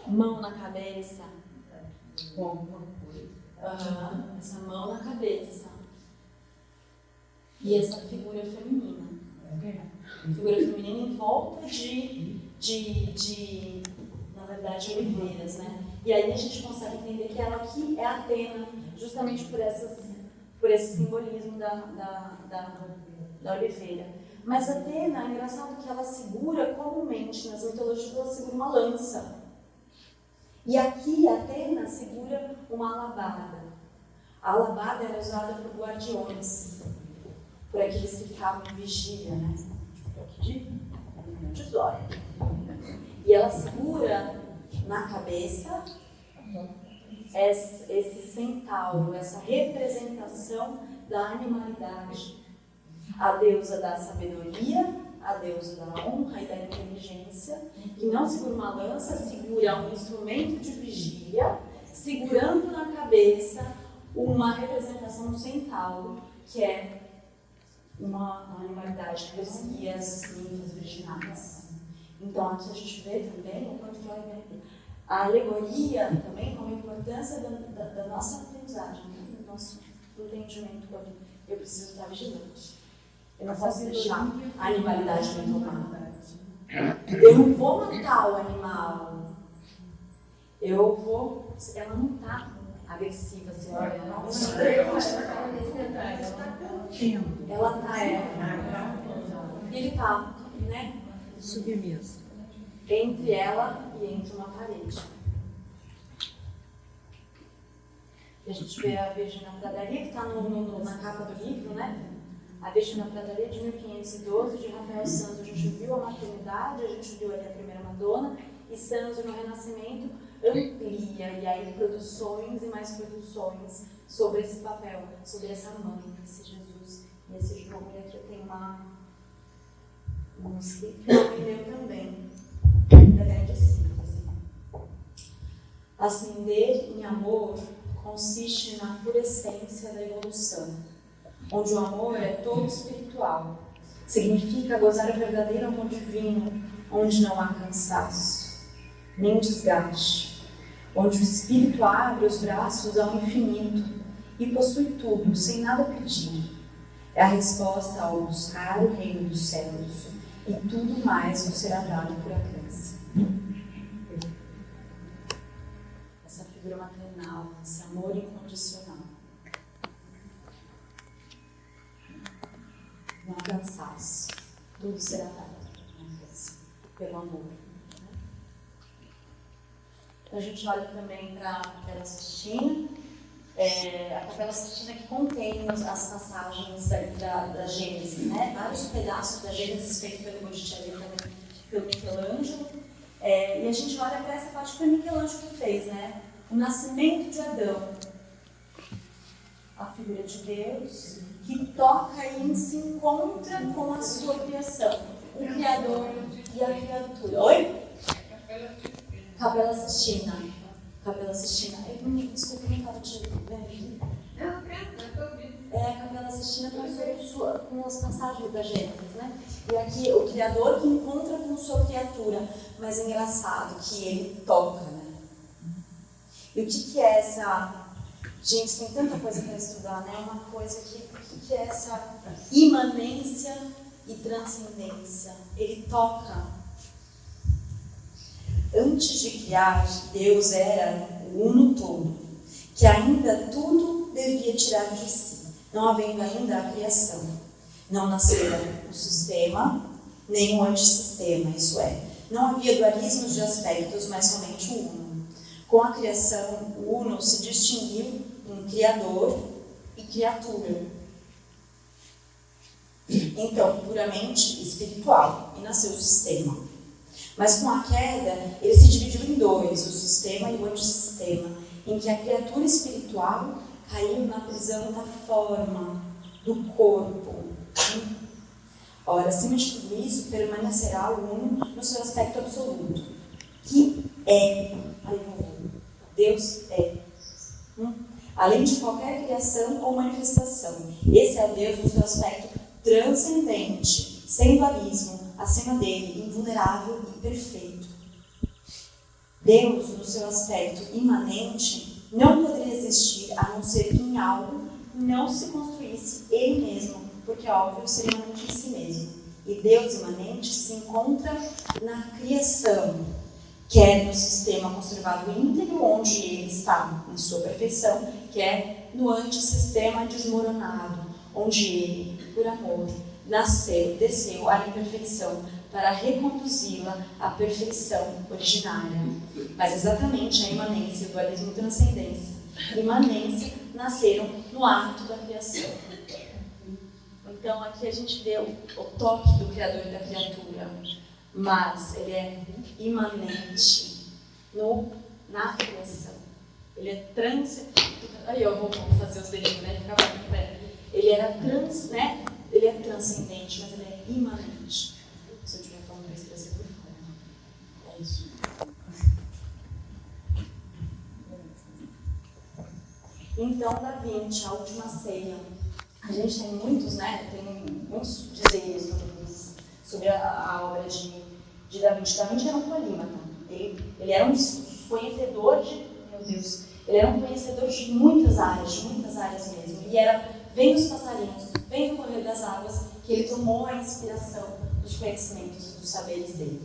Mão na cabeça. Com alguma coisa. Essa mão na cabeça. E essa figura feminina. Figura feminina em volta na verdade, oliveiras, né? E aí a gente consegue entender que ela aqui é Atena, justamente por esse simbolismo da oliveira. Mas Atena, é engraçado que ela segura, comumente, nas mitologias, ela segura uma lança. E aqui Atena segura uma alabarda. A alabarda era usada por guardiões, por aqueles que ficavam em vigília, né? De zóio. E ela segura na cabeça esse centauro, essa representação da animalidade. A deusa da sabedoria, a deusa da honra e da inteligência, que não segura uma lança, segura um instrumento de vigília, segurando na cabeça uma representação do centauro, que é uma animalidade que perseguia as ninfas virginais. Então, aqui a gente vê também o quanto a alegoria também como a importância da nossa aprendizagem, do nosso entendimento, quando eu preciso estar vigilante. Eu não posso deixar a animalidade me tomar. Eu não vou matar o animal. Ela não está agressiva, assim, olha. Ela está, ele está, né? Submissa. Entre ela e entre uma parede. E a gente vê a Virgem na Pradaria, que está na capa do livro, né? A Virgem na Pradaria de 1512, de Rafael Santos. A gente viu a maternidade, a gente viu ali a primeira Madonna, e Santos no Renascimento amplia, e aí produções e mais produções sobre esse papel, sobre essa mãe, esse Jesus e esse João. E aqui eu tenho um escrito que eu meu também, da grande síntese. Ascender em amor consiste na pura essência da evolução, onde o amor é todo espiritual. Significa gozar o verdadeiro amor divino, onde não há cansaço, nem desgaste, onde o espírito abre os braços ao infinito e possui tudo, sem nada pedir. É a resposta ao buscar o reino dos céus, e tudo mais nos será dado por alcance. Essa figura maternal, esse amor incondicional. Não há cansaço, tudo será dado por alcance, pelo amor. Então a gente olha também para a Capela Sistina. A Capela Sistina que contém as passagens da Gênesis, né? Vários pedaços da Gênesis feitos pelo Botticelli também, pelo Michelangelo. E a gente olha para essa parte que foi Michelangelo que fez, né? O nascimento de Adão, a figura de Deus, que toca e se encontra com a sua criação, o Criador e a criatura. Oi? Capela Sistina. Capela Sistina. Desculpa, não estava te vendo. A Capela Sistina com as passagens da Gênesis, né? E aqui o Criador que encontra com sua criatura, mas é engraçado que ele toca, né? E o que é essa... Gente, tem tanta coisa para estudar, né? Uma coisa que é essa imanência e transcendência. Ele toca. Antes de criar, Deus era o uno todo, que ainda tudo devia tirar de si, não havendo ainda a criação. Não nascera o sistema, nem o antissistema, isso é. Não havia dualismos de aspectos, mas somente o uno. Com a criação, o uno se distinguiu em criador e criatura. Então, puramente espiritual, e nasceu o sistema. Mas com a queda, ele se dividiu em dois, o sistema e o antissistema, em que a criatura espiritual caiu na prisão da forma, do corpo. Ora, acima de tudo isso, permanecerá o uno no seu aspecto absoluto, que é. Deus é. Além de qualquer criação ou manifestação. Esse é o Deus no seu aspecto transcendente, sem dualismo, acima dele, invulnerável e perfeito. Deus, no seu aspecto imanente, não poderia existir a não ser que em algo não se construísse ele mesmo, porque óbvio seria imanente em si mesmo. E Deus imanente se encontra na criação, quer no sistema conservado íntegro, onde ele está em sua perfeição, quer no antissistema desmoronado, onde ele, por amor, nasceu, desceu à imperfeição para reconduzi-la à perfeição originária. Mas exatamente a imanência e o dualismo e transcendência. Imanência nasceram no ato da criação. Então aqui a gente vê o toque do Criador e da criatura, mas ele é imanente na criação. Ele é aí eu vou fazer os dedinhos, né? Ficar mais perto. Ele é transcendente, mas ele é imanente. Se eu estiver falando para expressar por fora. É isso. Então, Da Vinci, a última ceia. A gente tem muitos, né? Tem muitos dizeres sobre a obra de Da Vinci. Da Vinci era um polímata. Ele era um conhecedor ele era um conhecedor de muitas áreas mesmo. E era vendo os passarinhos, vendo o correr das águas, que ele tomou a inspiração dos conhecimentos, dos saberes dele.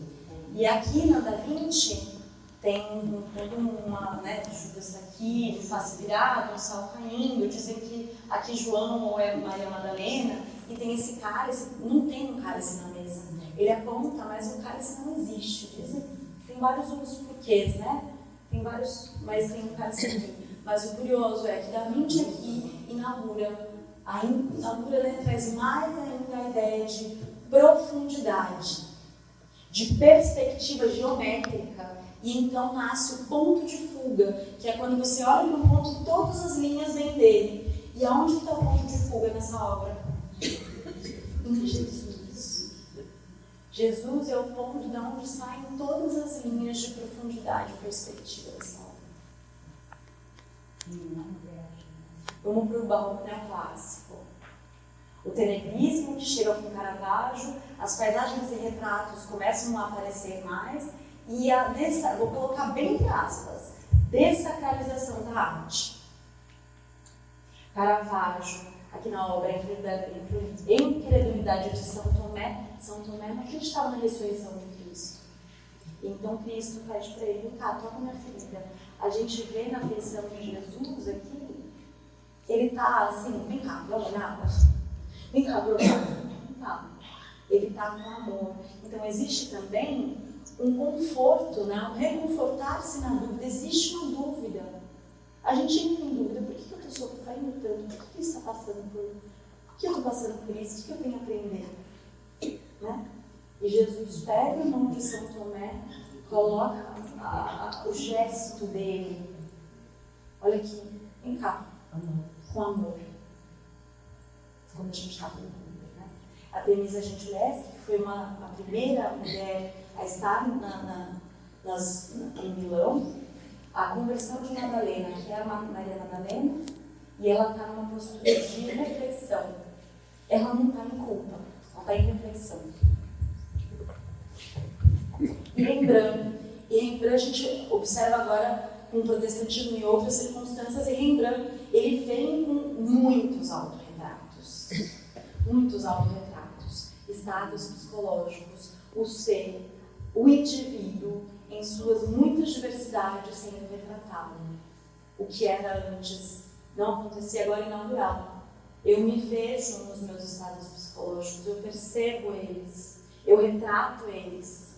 E aqui na Da Vinci tem uma, né, Judas está aqui, face virada, um sal caindo, dizem que aqui João ou é Maria Madalena, e tem esse cálice, não tem um cálice na mesa. Ele aponta, mas o cálice não existe. Tem vários outros porquês, né? Tem vários, mas tem um cálice aqui. Mas o curioso é que Da Vinci aqui inaugura, né, traz mais ainda a ideia de profundidade, de perspectiva geométrica, e então nasce o ponto de fuga, que é quando você olha para um ponto, todas as linhas vêm dele. E aonde está o ponto de fuga nessa obra? Em Jesus. Jesus é o ponto de onde saem todas as linhas de profundidade e perspectiva dessa obra. Vamos para o barroco neoclássico. O tenebrismo que chega com Caravaggio, as paisagens e retratos começam a aparecer mais, e vou colocar bem entre aspas, dessacralização da arte. Caravaggio, aqui na obra Incredulidade de São Tomé não acreditava na ressurreição de Cristo. Então Cristo pede para ele: cá, toca minha ferida. A gente vê na feição de Jesus aqui, ele está assim, vem cá, vamos nada. Vem cá, não. Ele está com amor. Então existe também um conforto, né? Um reconfortar-se na dúvida. Existe uma dúvida. A gente entra em dúvida. Por que eu estou sofrendo tanto? Por que isso está passando por isso? Por que eu estou passando por isso? O que eu tenho a aprender? Né? E Jesus pega a mão de São Tomé, coloca o gesto dele. Olha aqui, vem cá, com amor. Quando a gente está com dúvida, né? A Denise Gentileschi, que foi a primeira mulher a estar em Milão, a conversão de Madalena, que é a Maria Madalena, e ela está numa postura de reflexão. Ela não está em culpa, ela está em reflexão. E Rembrandt a gente observa agora com o protestantismo e outras circunstâncias, e Rembrandt, ele vem com muitos autorretratos, estados psicológicos, o ser, o indivíduo, em suas muitas diversidades, sendo retratado. O que era antes não acontecia, agora é natural. Eu me vejo nos meus estados psicológicos, eu percebo eles, eu retrato eles.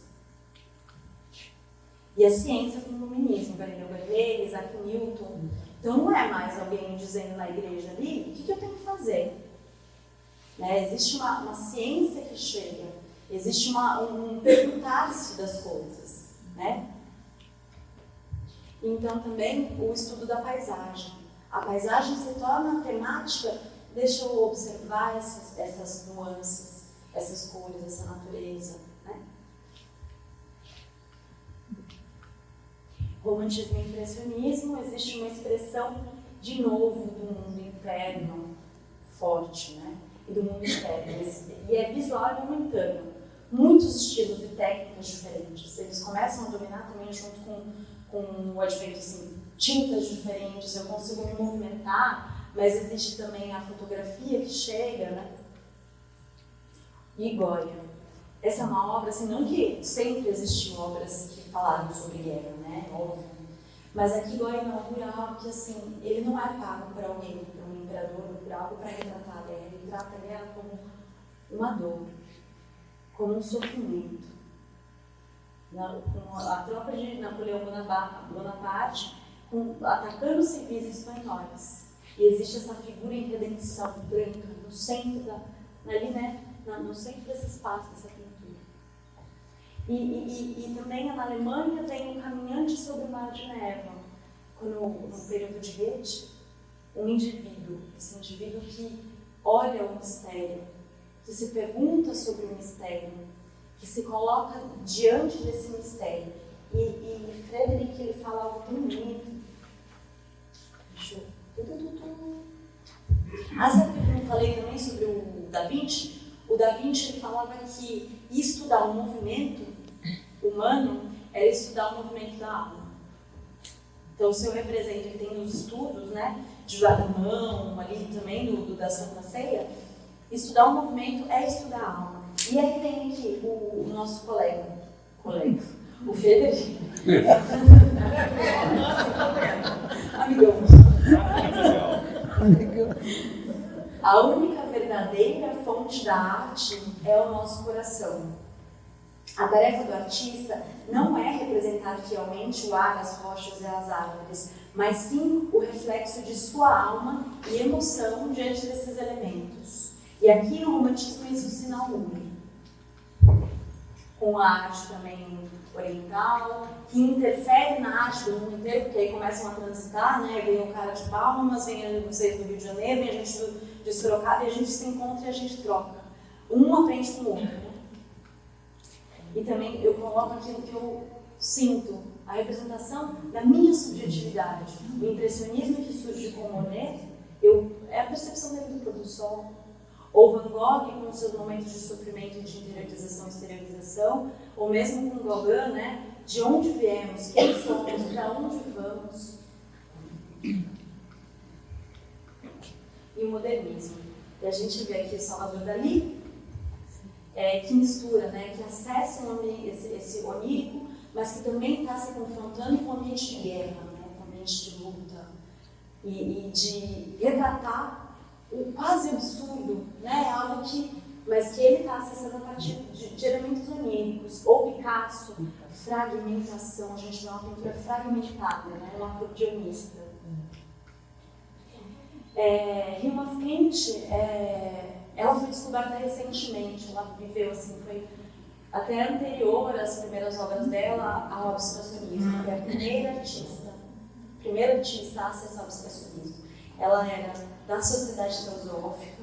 E a ciência com o iluminismo, Galileu Galilei, Isaac Newton. Então não é mais alguém dizendo na igreja ali, o que eu tenho que fazer? Né? Existe uma ciência que chega, existe um perguntar-se das coisas. Né? Então também o estudo da paisagem. A paisagem se torna temática, deixa eu observar essas nuances, essas cores, essa natureza. Né? Romantismo e impressionismo, existe uma expressão de novo do mundo interno forte, né? E do mundo externo. E é visual e momentâneo. Muitos estilos e técnicas diferentes. Eles começam a dominar também junto com o advento assim, tintas diferentes, eu consigo me movimentar, mas existe também a fotografia que chega, né? E Goya. Essa é uma obra, assim, não que sempre existiam obras que falaram sobre guerra, né? Óbvio. Mas aqui Goya inaugura algo que, assim, ele não é pago por alguém, por um imperador, por algo para retratar a guerra. Ele trata a guerra como uma dor, como um sofrimento. Com a tropa de Napoleão Bonaparte atacando os civis espanhóis. E existe essa figura em redenção branca no centro, ali, né? No centro desse espaço, dessa pintura. E também na Alemanha tem um caminhante sobre o mar de Neva, no período de Goethe, um indivíduo, esse indivíduo que olha o mistério, que se pergunta sobre o mistério, que se coloca diante desse mistério. E Frederick, ele fala algo tão bonito. Deixa eu... sabe que eu não falei também sobre o Da Vinci? O Da Vinci, ele falava que estudar o movimento humano era estudar o movimento da alma. Então, se eu represento, ele tem os estudos, né, de Vagamão, ali também da Santa Ceia, estudar o movimento é estudar a alma. E aí tem aqui o nosso colega, o Frederick. Amigão. A única verdadeira fonte da arte é o nosso coração. A tarefa do artista não é representar fielmente o ar, as rochas e as árvores, mas sim o reflexo de sua alma e emoção diante desses elementos. E aqui no romantismo isso se inaugura. Com a arte também oriental, que interfere na arte do mundo inteiro, porque aí começam a transitar, né? Vem o cara de Palmas, vem vocês do Rio de Janeiro, vem a gente de Sorocaba, e a gente se encontra e a gente troca. Um aprende com o outro, né? E também eu coloco aquilo que eu sinto, a representação da minha subjetividade. O impressionismo que surge com Monet é a percepção dele do pôr do sol. Ou Van Gogh com seus momentos de sofrimento e de interiorização e exteriorização, ou mesmo com Gauguin, né? De onde viemos, quem somos, para onde vamos. E o modernismo. E a gente vê aqui o Salvador Dalí, que mistura, né? Que acessa esse onírico, mas que também está se confrontando com o ambiente de guerra, né? Com o ambiente de luta. E de retratar o quase absurdo, né? Algo mas que ele está acessando a partir de elementos oníricos. Ou Picasso, fragmentação, a gente vê uma pintura fragmentada, né? Uma acordeonista. Hilma Finch, ela foi descoberta recentemente, ela viveu assim, foi até anterior às primeiras obras dela ao abstracionismo, foi a primeira artista a acessar o abstracionismo. Ela era da Sociedade Teosófica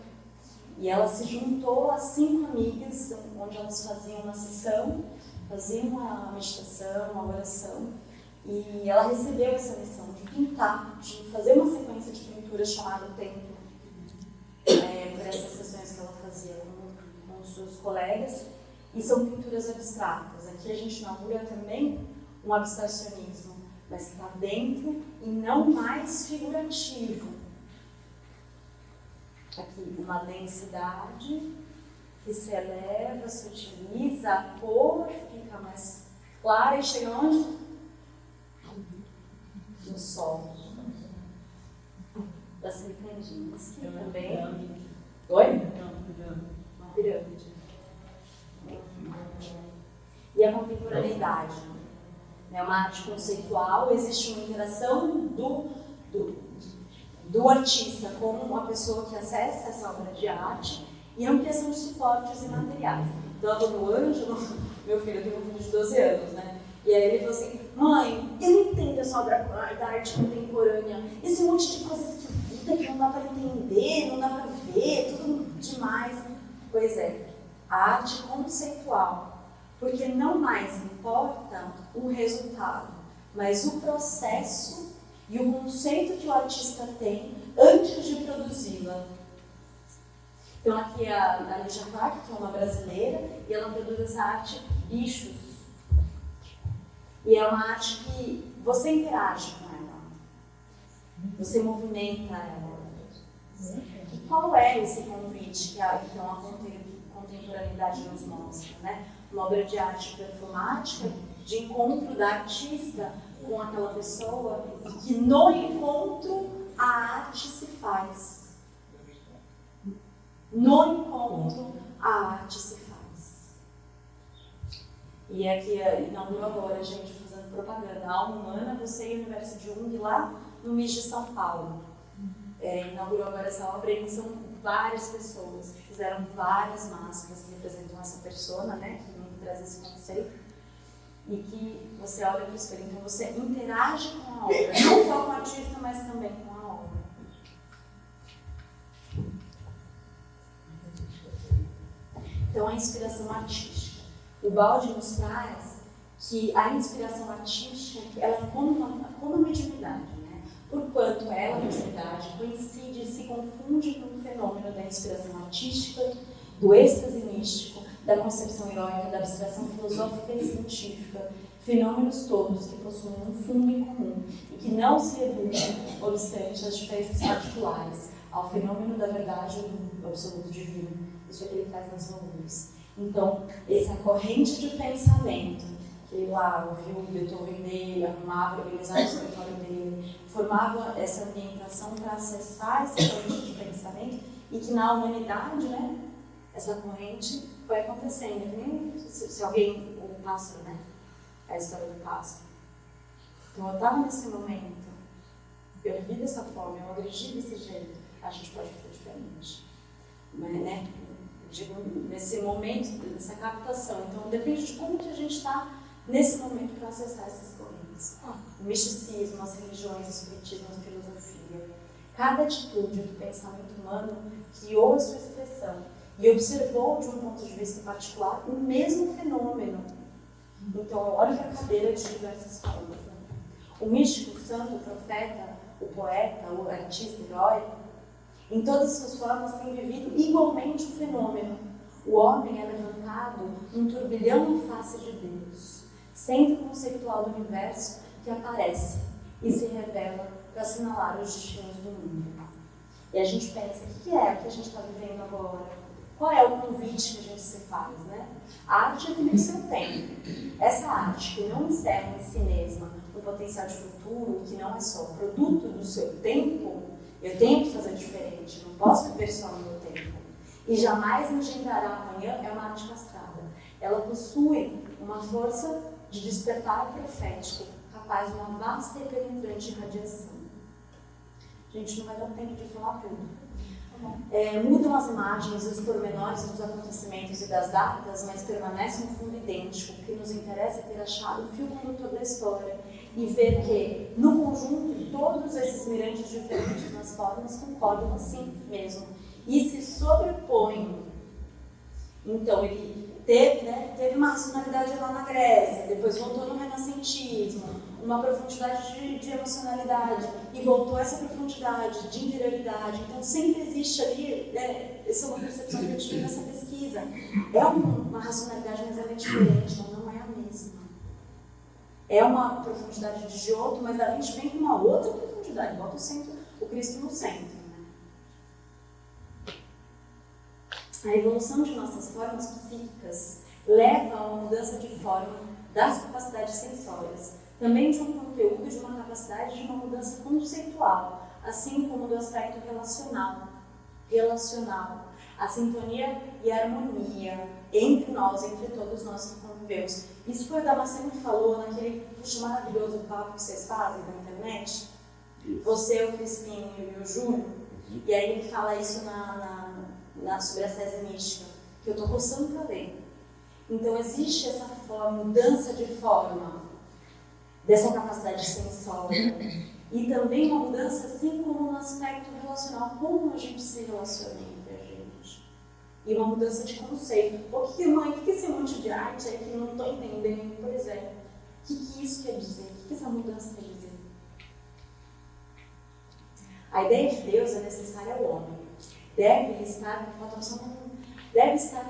e ela se juntou a 5 amigas, onde elas faziam uma sessão, faziam uma meditação, uma oração, e ela recebeu essa missão de pintar, de fazer uma sequência de pinturas chamada Tempo, por essas sessões que ela fazia com os seus colegas, e são pinturas abstratas. Aqui a gente inaugura também um abstracionismo, mas que está dentro e não mais figurativo. Aqui, uma densidade que se eleva, se utiliza, a cor fica mais clara e chega onde? No sol. Das Circandinhas, que também... Oi? Uma pirâmide. E a contemporaneidade. É uma arte conceitual, existe uma interação do artista com uma pessoa que acessa essa obra de arte e ampliação de suportes e materiais. Então, do Ângelo, meu filho, eu tenho um filho de 12 anos, né? E aí ele falou assim: mãe, eu não entendo essa obra da arte contemporânea, esse monte de coisa esquisita que não dá para entender, não dá para ver, tudo demais. Pois é, a arte conceitual, porque não mais importa o resultado, mas o processo e o conceito que o artista tem antes de produzi-la. Então aqui é a Lígia Clark, que é uma brasileira, e ela produz essa arte Bichos. E é uma arte que você interage com ela, você movimenta ela. E qual é esse convite que a contemporaneidade nos mostra, né? Uma obra de arte performática, de encontro da artista com aquela pessoa, e que no encontro a arte se faz. No encontro a arte se faz. E aqui inaugurou agora, gente, fazendo propaganda, a Alma Humana, você e o Universo de Jung, lá no MIS de São Paulo. Inaugurou agora essa obra e são várias pessoas que fizeram várias máscaras que representam essa persona, né, que Jung traz esse conceito, e que você olha para o espelho. Então você interage com a obra, não só com o artista, mas também com a obra. Então a inspiração artística. O Baldi nos traz que a inspiração artística ela é como uma mediunidade, né? Porquanto ela, a mediunidade, coincide e se confunde com o fenômeno da inspiração artística, do êxtase místico, da concepção heróica, da abstração filosófica e científica, fenômenos todos que possuem um fundo em comum e que não se reduzem, obstante as diferenças particulares, ao fenômeno da verdade ou do absoluto divino. Isso é o que ele traz nas volumes. Então, essa corrente de pensamento, que ele lá ouviu o Beethoven dele, arrumava, organizava o escritório dele, formava essa ambientação para acessar essa corrente de pensamento, e que na humanidade, né, essa corrente foi acontecendo. Nem se alguém, o pássaro, né, a história do pássaro. Então eu estava nesse momento, eu vi dessa forma, eu agredi desse jeito, a gente pode fazer diferente. Mas, né, eu digo, nesse momento, dessa captação. Então depende de como que a gente está nesse momento para acessar essas correntes. O misticismo, as religiões, o espiritismo, a filosofia. Cada atitude do pensamento humano criou a sua expressão e observou, de um ponto de vista particular, o mesmo fenômeno. Então, eu olho para a cadeira de diversas formas. Né? O místico, o santo, o profeta, o poeta, o artista, o herói, em todas as suas formas, tem vivido igualmente o fenômeno. O homem é levantado num turbilhão na face de Deus, centro conceitual do universo que aparece e se revela para assinalar os destinos do mundo. E a gente pensa, o que é o que a gente está vivendo agora? Qual é o convite que a gente se faz, né? A arte vive o seu tempo. Essa arte que não encerra em si mesma um potencial de futuro, que não é só produto do seu tempo, eu tenho que fazer diferente, não posso viver só no meu tempo. E jamais engendrará amanhã é uma arte castrada. Ela possui uma força de despertar profético, capaz de uma vasta e penetrante radiação. Gente, não vai dar tempo de falar tudo. Mudam as imagens, os pormenores dos acontecimentos e das datas, mas permanece um fundo idêntico. O que nos interessa é ter achado o fio condutor da história e ver que, no conjunto, todos esses mirantes diferentes nas formas concordam assim mesmo e se sobrepõem. Então, ele teve uma racionalidade lá na Grécia, depois voltou no renascentismo, uma profundidade de emocionalidade, e voltou a essa profundidade de interioridade. Então, sempre existe ali, essa é uma percepção que eu tive nessa pesquisa. É uma racionalidade, mas ela é diferente, ela não é a mesma. É uma profundidade de Giotto, mas a gente vem com uma outra profundidade, bota o Cristo no centro. A evolução de nossas formas psíquicas leva a uma mudança de forma das capacidades sensórias, também de um conteúdo, de uma capacidade de uma mudança conceitual, assim como do aspecto relacional, a sintonia e a harmonia entre nós, entre todos nós que convivemos. Isso foi o Damasceno que falou naquele maravilhoso papo que vocês fazem na internet, você, o Crispim e o Júlio, e aí ele fala isso sobre a sese mística, que eu estou coçando para ler. Então existe essa mudança de forma dessa capacidade sensória e também uma mudança assim como no aspecto relacional, como a gente se relaciona entre a gente. E uma mudança de conceito. O que esse monte de arte aí que eu não estou entendendo? Pois é, o que isso quer dizer? O que essa mudança quer dizer? A ideia de Deus é necessária ao homem. Deve estar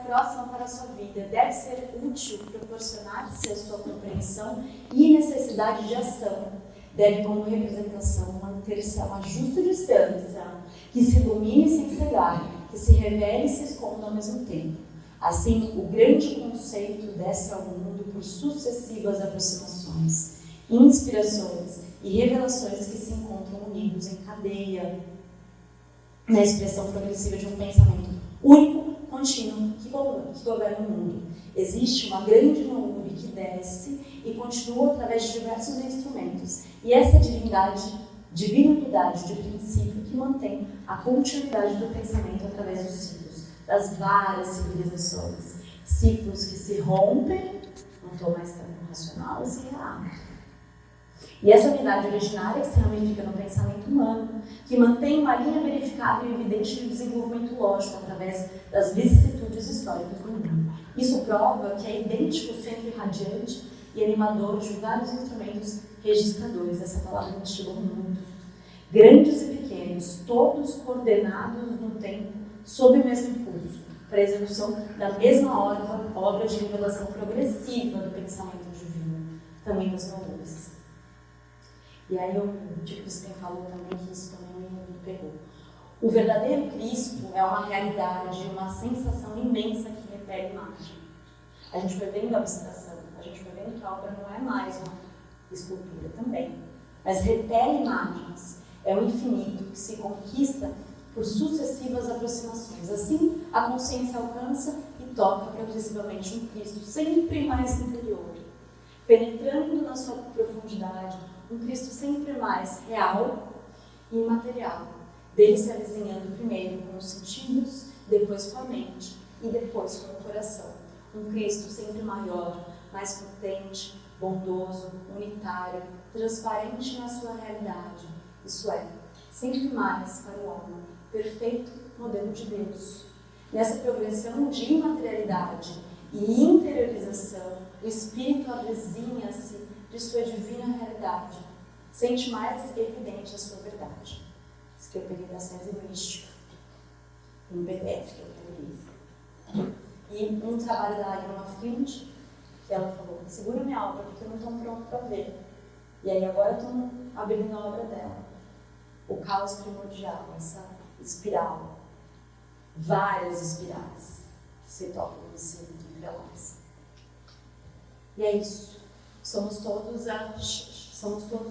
próxima para a sua vida, deve ser útil, proporcionar-se a sua compreensão e necessidade de ação. deve, como representação, manter-se a uma justa distância, que se ilumine sem cegar, que se revele e se esconda ao mesmo tempo. Assim, o grande conceito desce ao mundo por sucessivas aproximações, inspirações e revelações que se encontram unidos em cadeia, na expressão progressiva de um pensamento único, contínuo, que governa o mundo. Existe uma grande nuvem que desce e continua através de diversos instrumentos. E essa divina unidade de princípio que mantém a continuidade do pensamento através dos ciclos, das várias civilizações. Ciclos que se rompem, não estou mais tão racional, e se reabrem. E essa unidade originária que se ramifica no pensamento humano, que mantém uma linha verificável e evidente de desenvolvimento lógico através das vicissitudes históricas do mundo. Isso prova que é idêntico, sempre radiante e animador de vários instrumentos registradores. Essa palavra me instigou muito. Grandes e pequenos, todos coordenados no tempo, sob o mesmo impulso, para a execução da mesma obra de revelação progressiva do pensamento divino, também nos valores. E aí o Tio Cristian falou também que isso também me pegou. O verdadeiro Cristo é uma realidade, uma sensação imensa que repele imagem. A gente foi vendo a abstração, a gente foi vendo que a obra não é mais uma escultura também, mas repele imagens. É o infinito que se conquista por sucessivas aproximações. Assim, a consciência alcança e toca progressivamente um Cristo sempre mais interior, penetrando na sua profundidade, um Cristo sempre mais real e imaterial, dele se avizinhando primeiro com os sentidos, depois com a mente e depois com o coração. Um Cristo sempre maior, mais potente, bondoso, unitário, transparente na sua realidade, isso é, sempre mais para o homem, perfeito modelo de Deus. Nessa progressão de imaterialidade e interiorização, o Espírito avizinha-se de sua divina realidade, sente mais evidente a sua verdade. Isso que eu peguei da ciência mística, um PDF que eu peguei livro. E um trabalho da Agrama Flint, que ela falou, segura minha obra, porque eu não estou pronto para ver. E aí agora estou abrindo a obra dela. O caos primordial, essa espiral. Várias espirais que se tocam nesse entrelaço. E é isso. Somos todos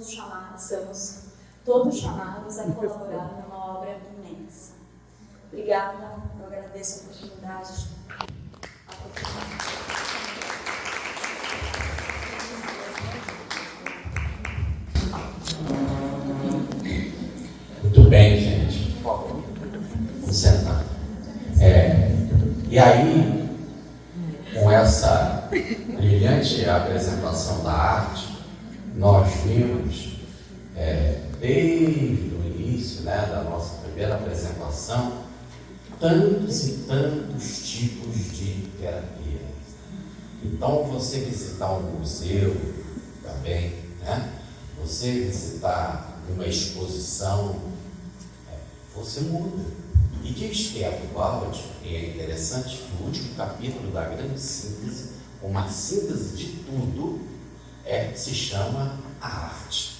chamados a colaborar numa obra imensa. Obrigada, eu agradeço a oportunidade. Muito bem, gente. Vamos sentar. E aí, com essa brilhante apresentação da arte, nós vimos, desde o início, da nossa primeira apresentação, tantos e tantos tipos de terapia. Então, você visitar um museu também, você visitar uma exposição, você muda. E diz que é atual, e é interessante que o último capítulo da grande síntese, uma síntese de tudo, se chama a arte.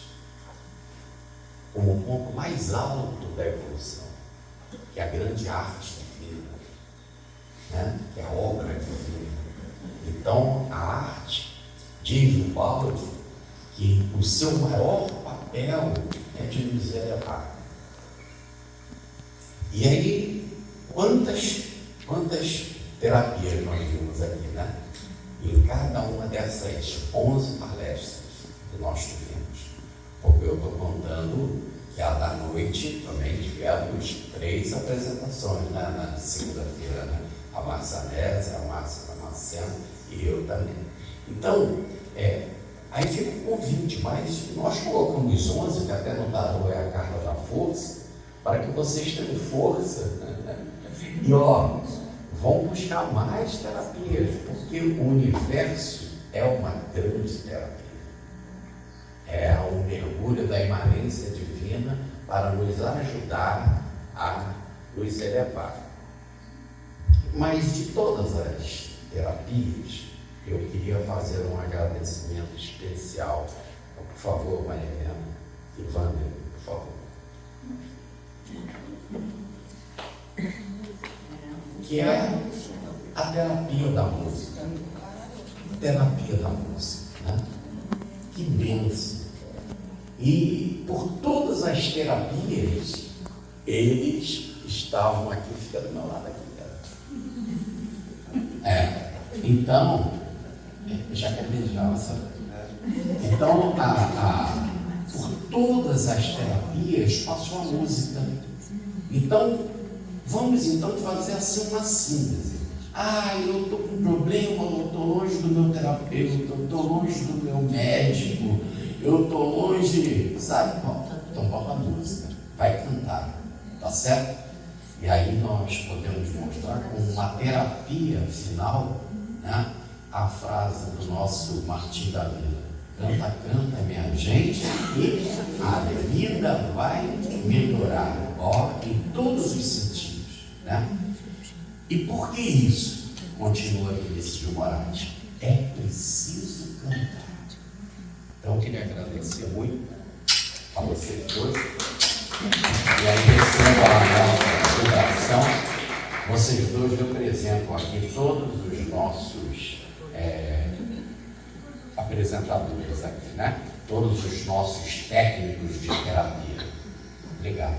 Como o ponto mais alto da evolução, que é a grande arte divina, que é a obra divina. Então, a arte, diz o Baldi, que o seu maior papel é de nos elevar. E aí, quantas terapias nós vimos aqui, Em cada uma dessas 11 palestras que nós tivemos. Porque eu estou contando que a da noite também tivemos 3 apresentações, na segunda-feira, A Márcia Nézia, a Márcia Damasceno e eu também. Então, aí fica o convite, mas nós colocamos 11, que até no tarô é a carta da força, para que vocês tenham força e vão buscar mais terapias, porque o universo é uma grande terapia. É um mergulho da imanência divina para nos ajudar a nos elevar. Mas de todas as terapias, eu queria fazer um agradecimento especial. Por favor, Maria Helena. Ivânia, por favor. Que é a terapia da música. Terapia da música, né? Que bênção. E por todas as terapias, eles estavam aqui, fica do meu lado aqui, cara. Então, eu já quero beijar essa. Então, por todas as terapias passou a música. Então, vamos então fazer assim uma síntese. Eu estou com problema, eu estou longe do meu terapeuta, eu estou longe do meu médico, eu estou longe, sabe? Então bota a música, vai cantar, tá certo? E aí nós podemos mostrar como uma terapia final, né, a frase do nosso Martim da Vila. Canta, canta, minha gente, e a vida vai melhorar, em todos os sentidos, né? E por que isso? Continua Vinícius de Moraes. É preciso cantar. Então eu queria agradecer muito a vocês dois. E aí, recebendo a nossa oração, vocês dois representam aqui todos os nossos apresentadores aqui, né? Todos os nossos técnicos de terapia. Obrigado.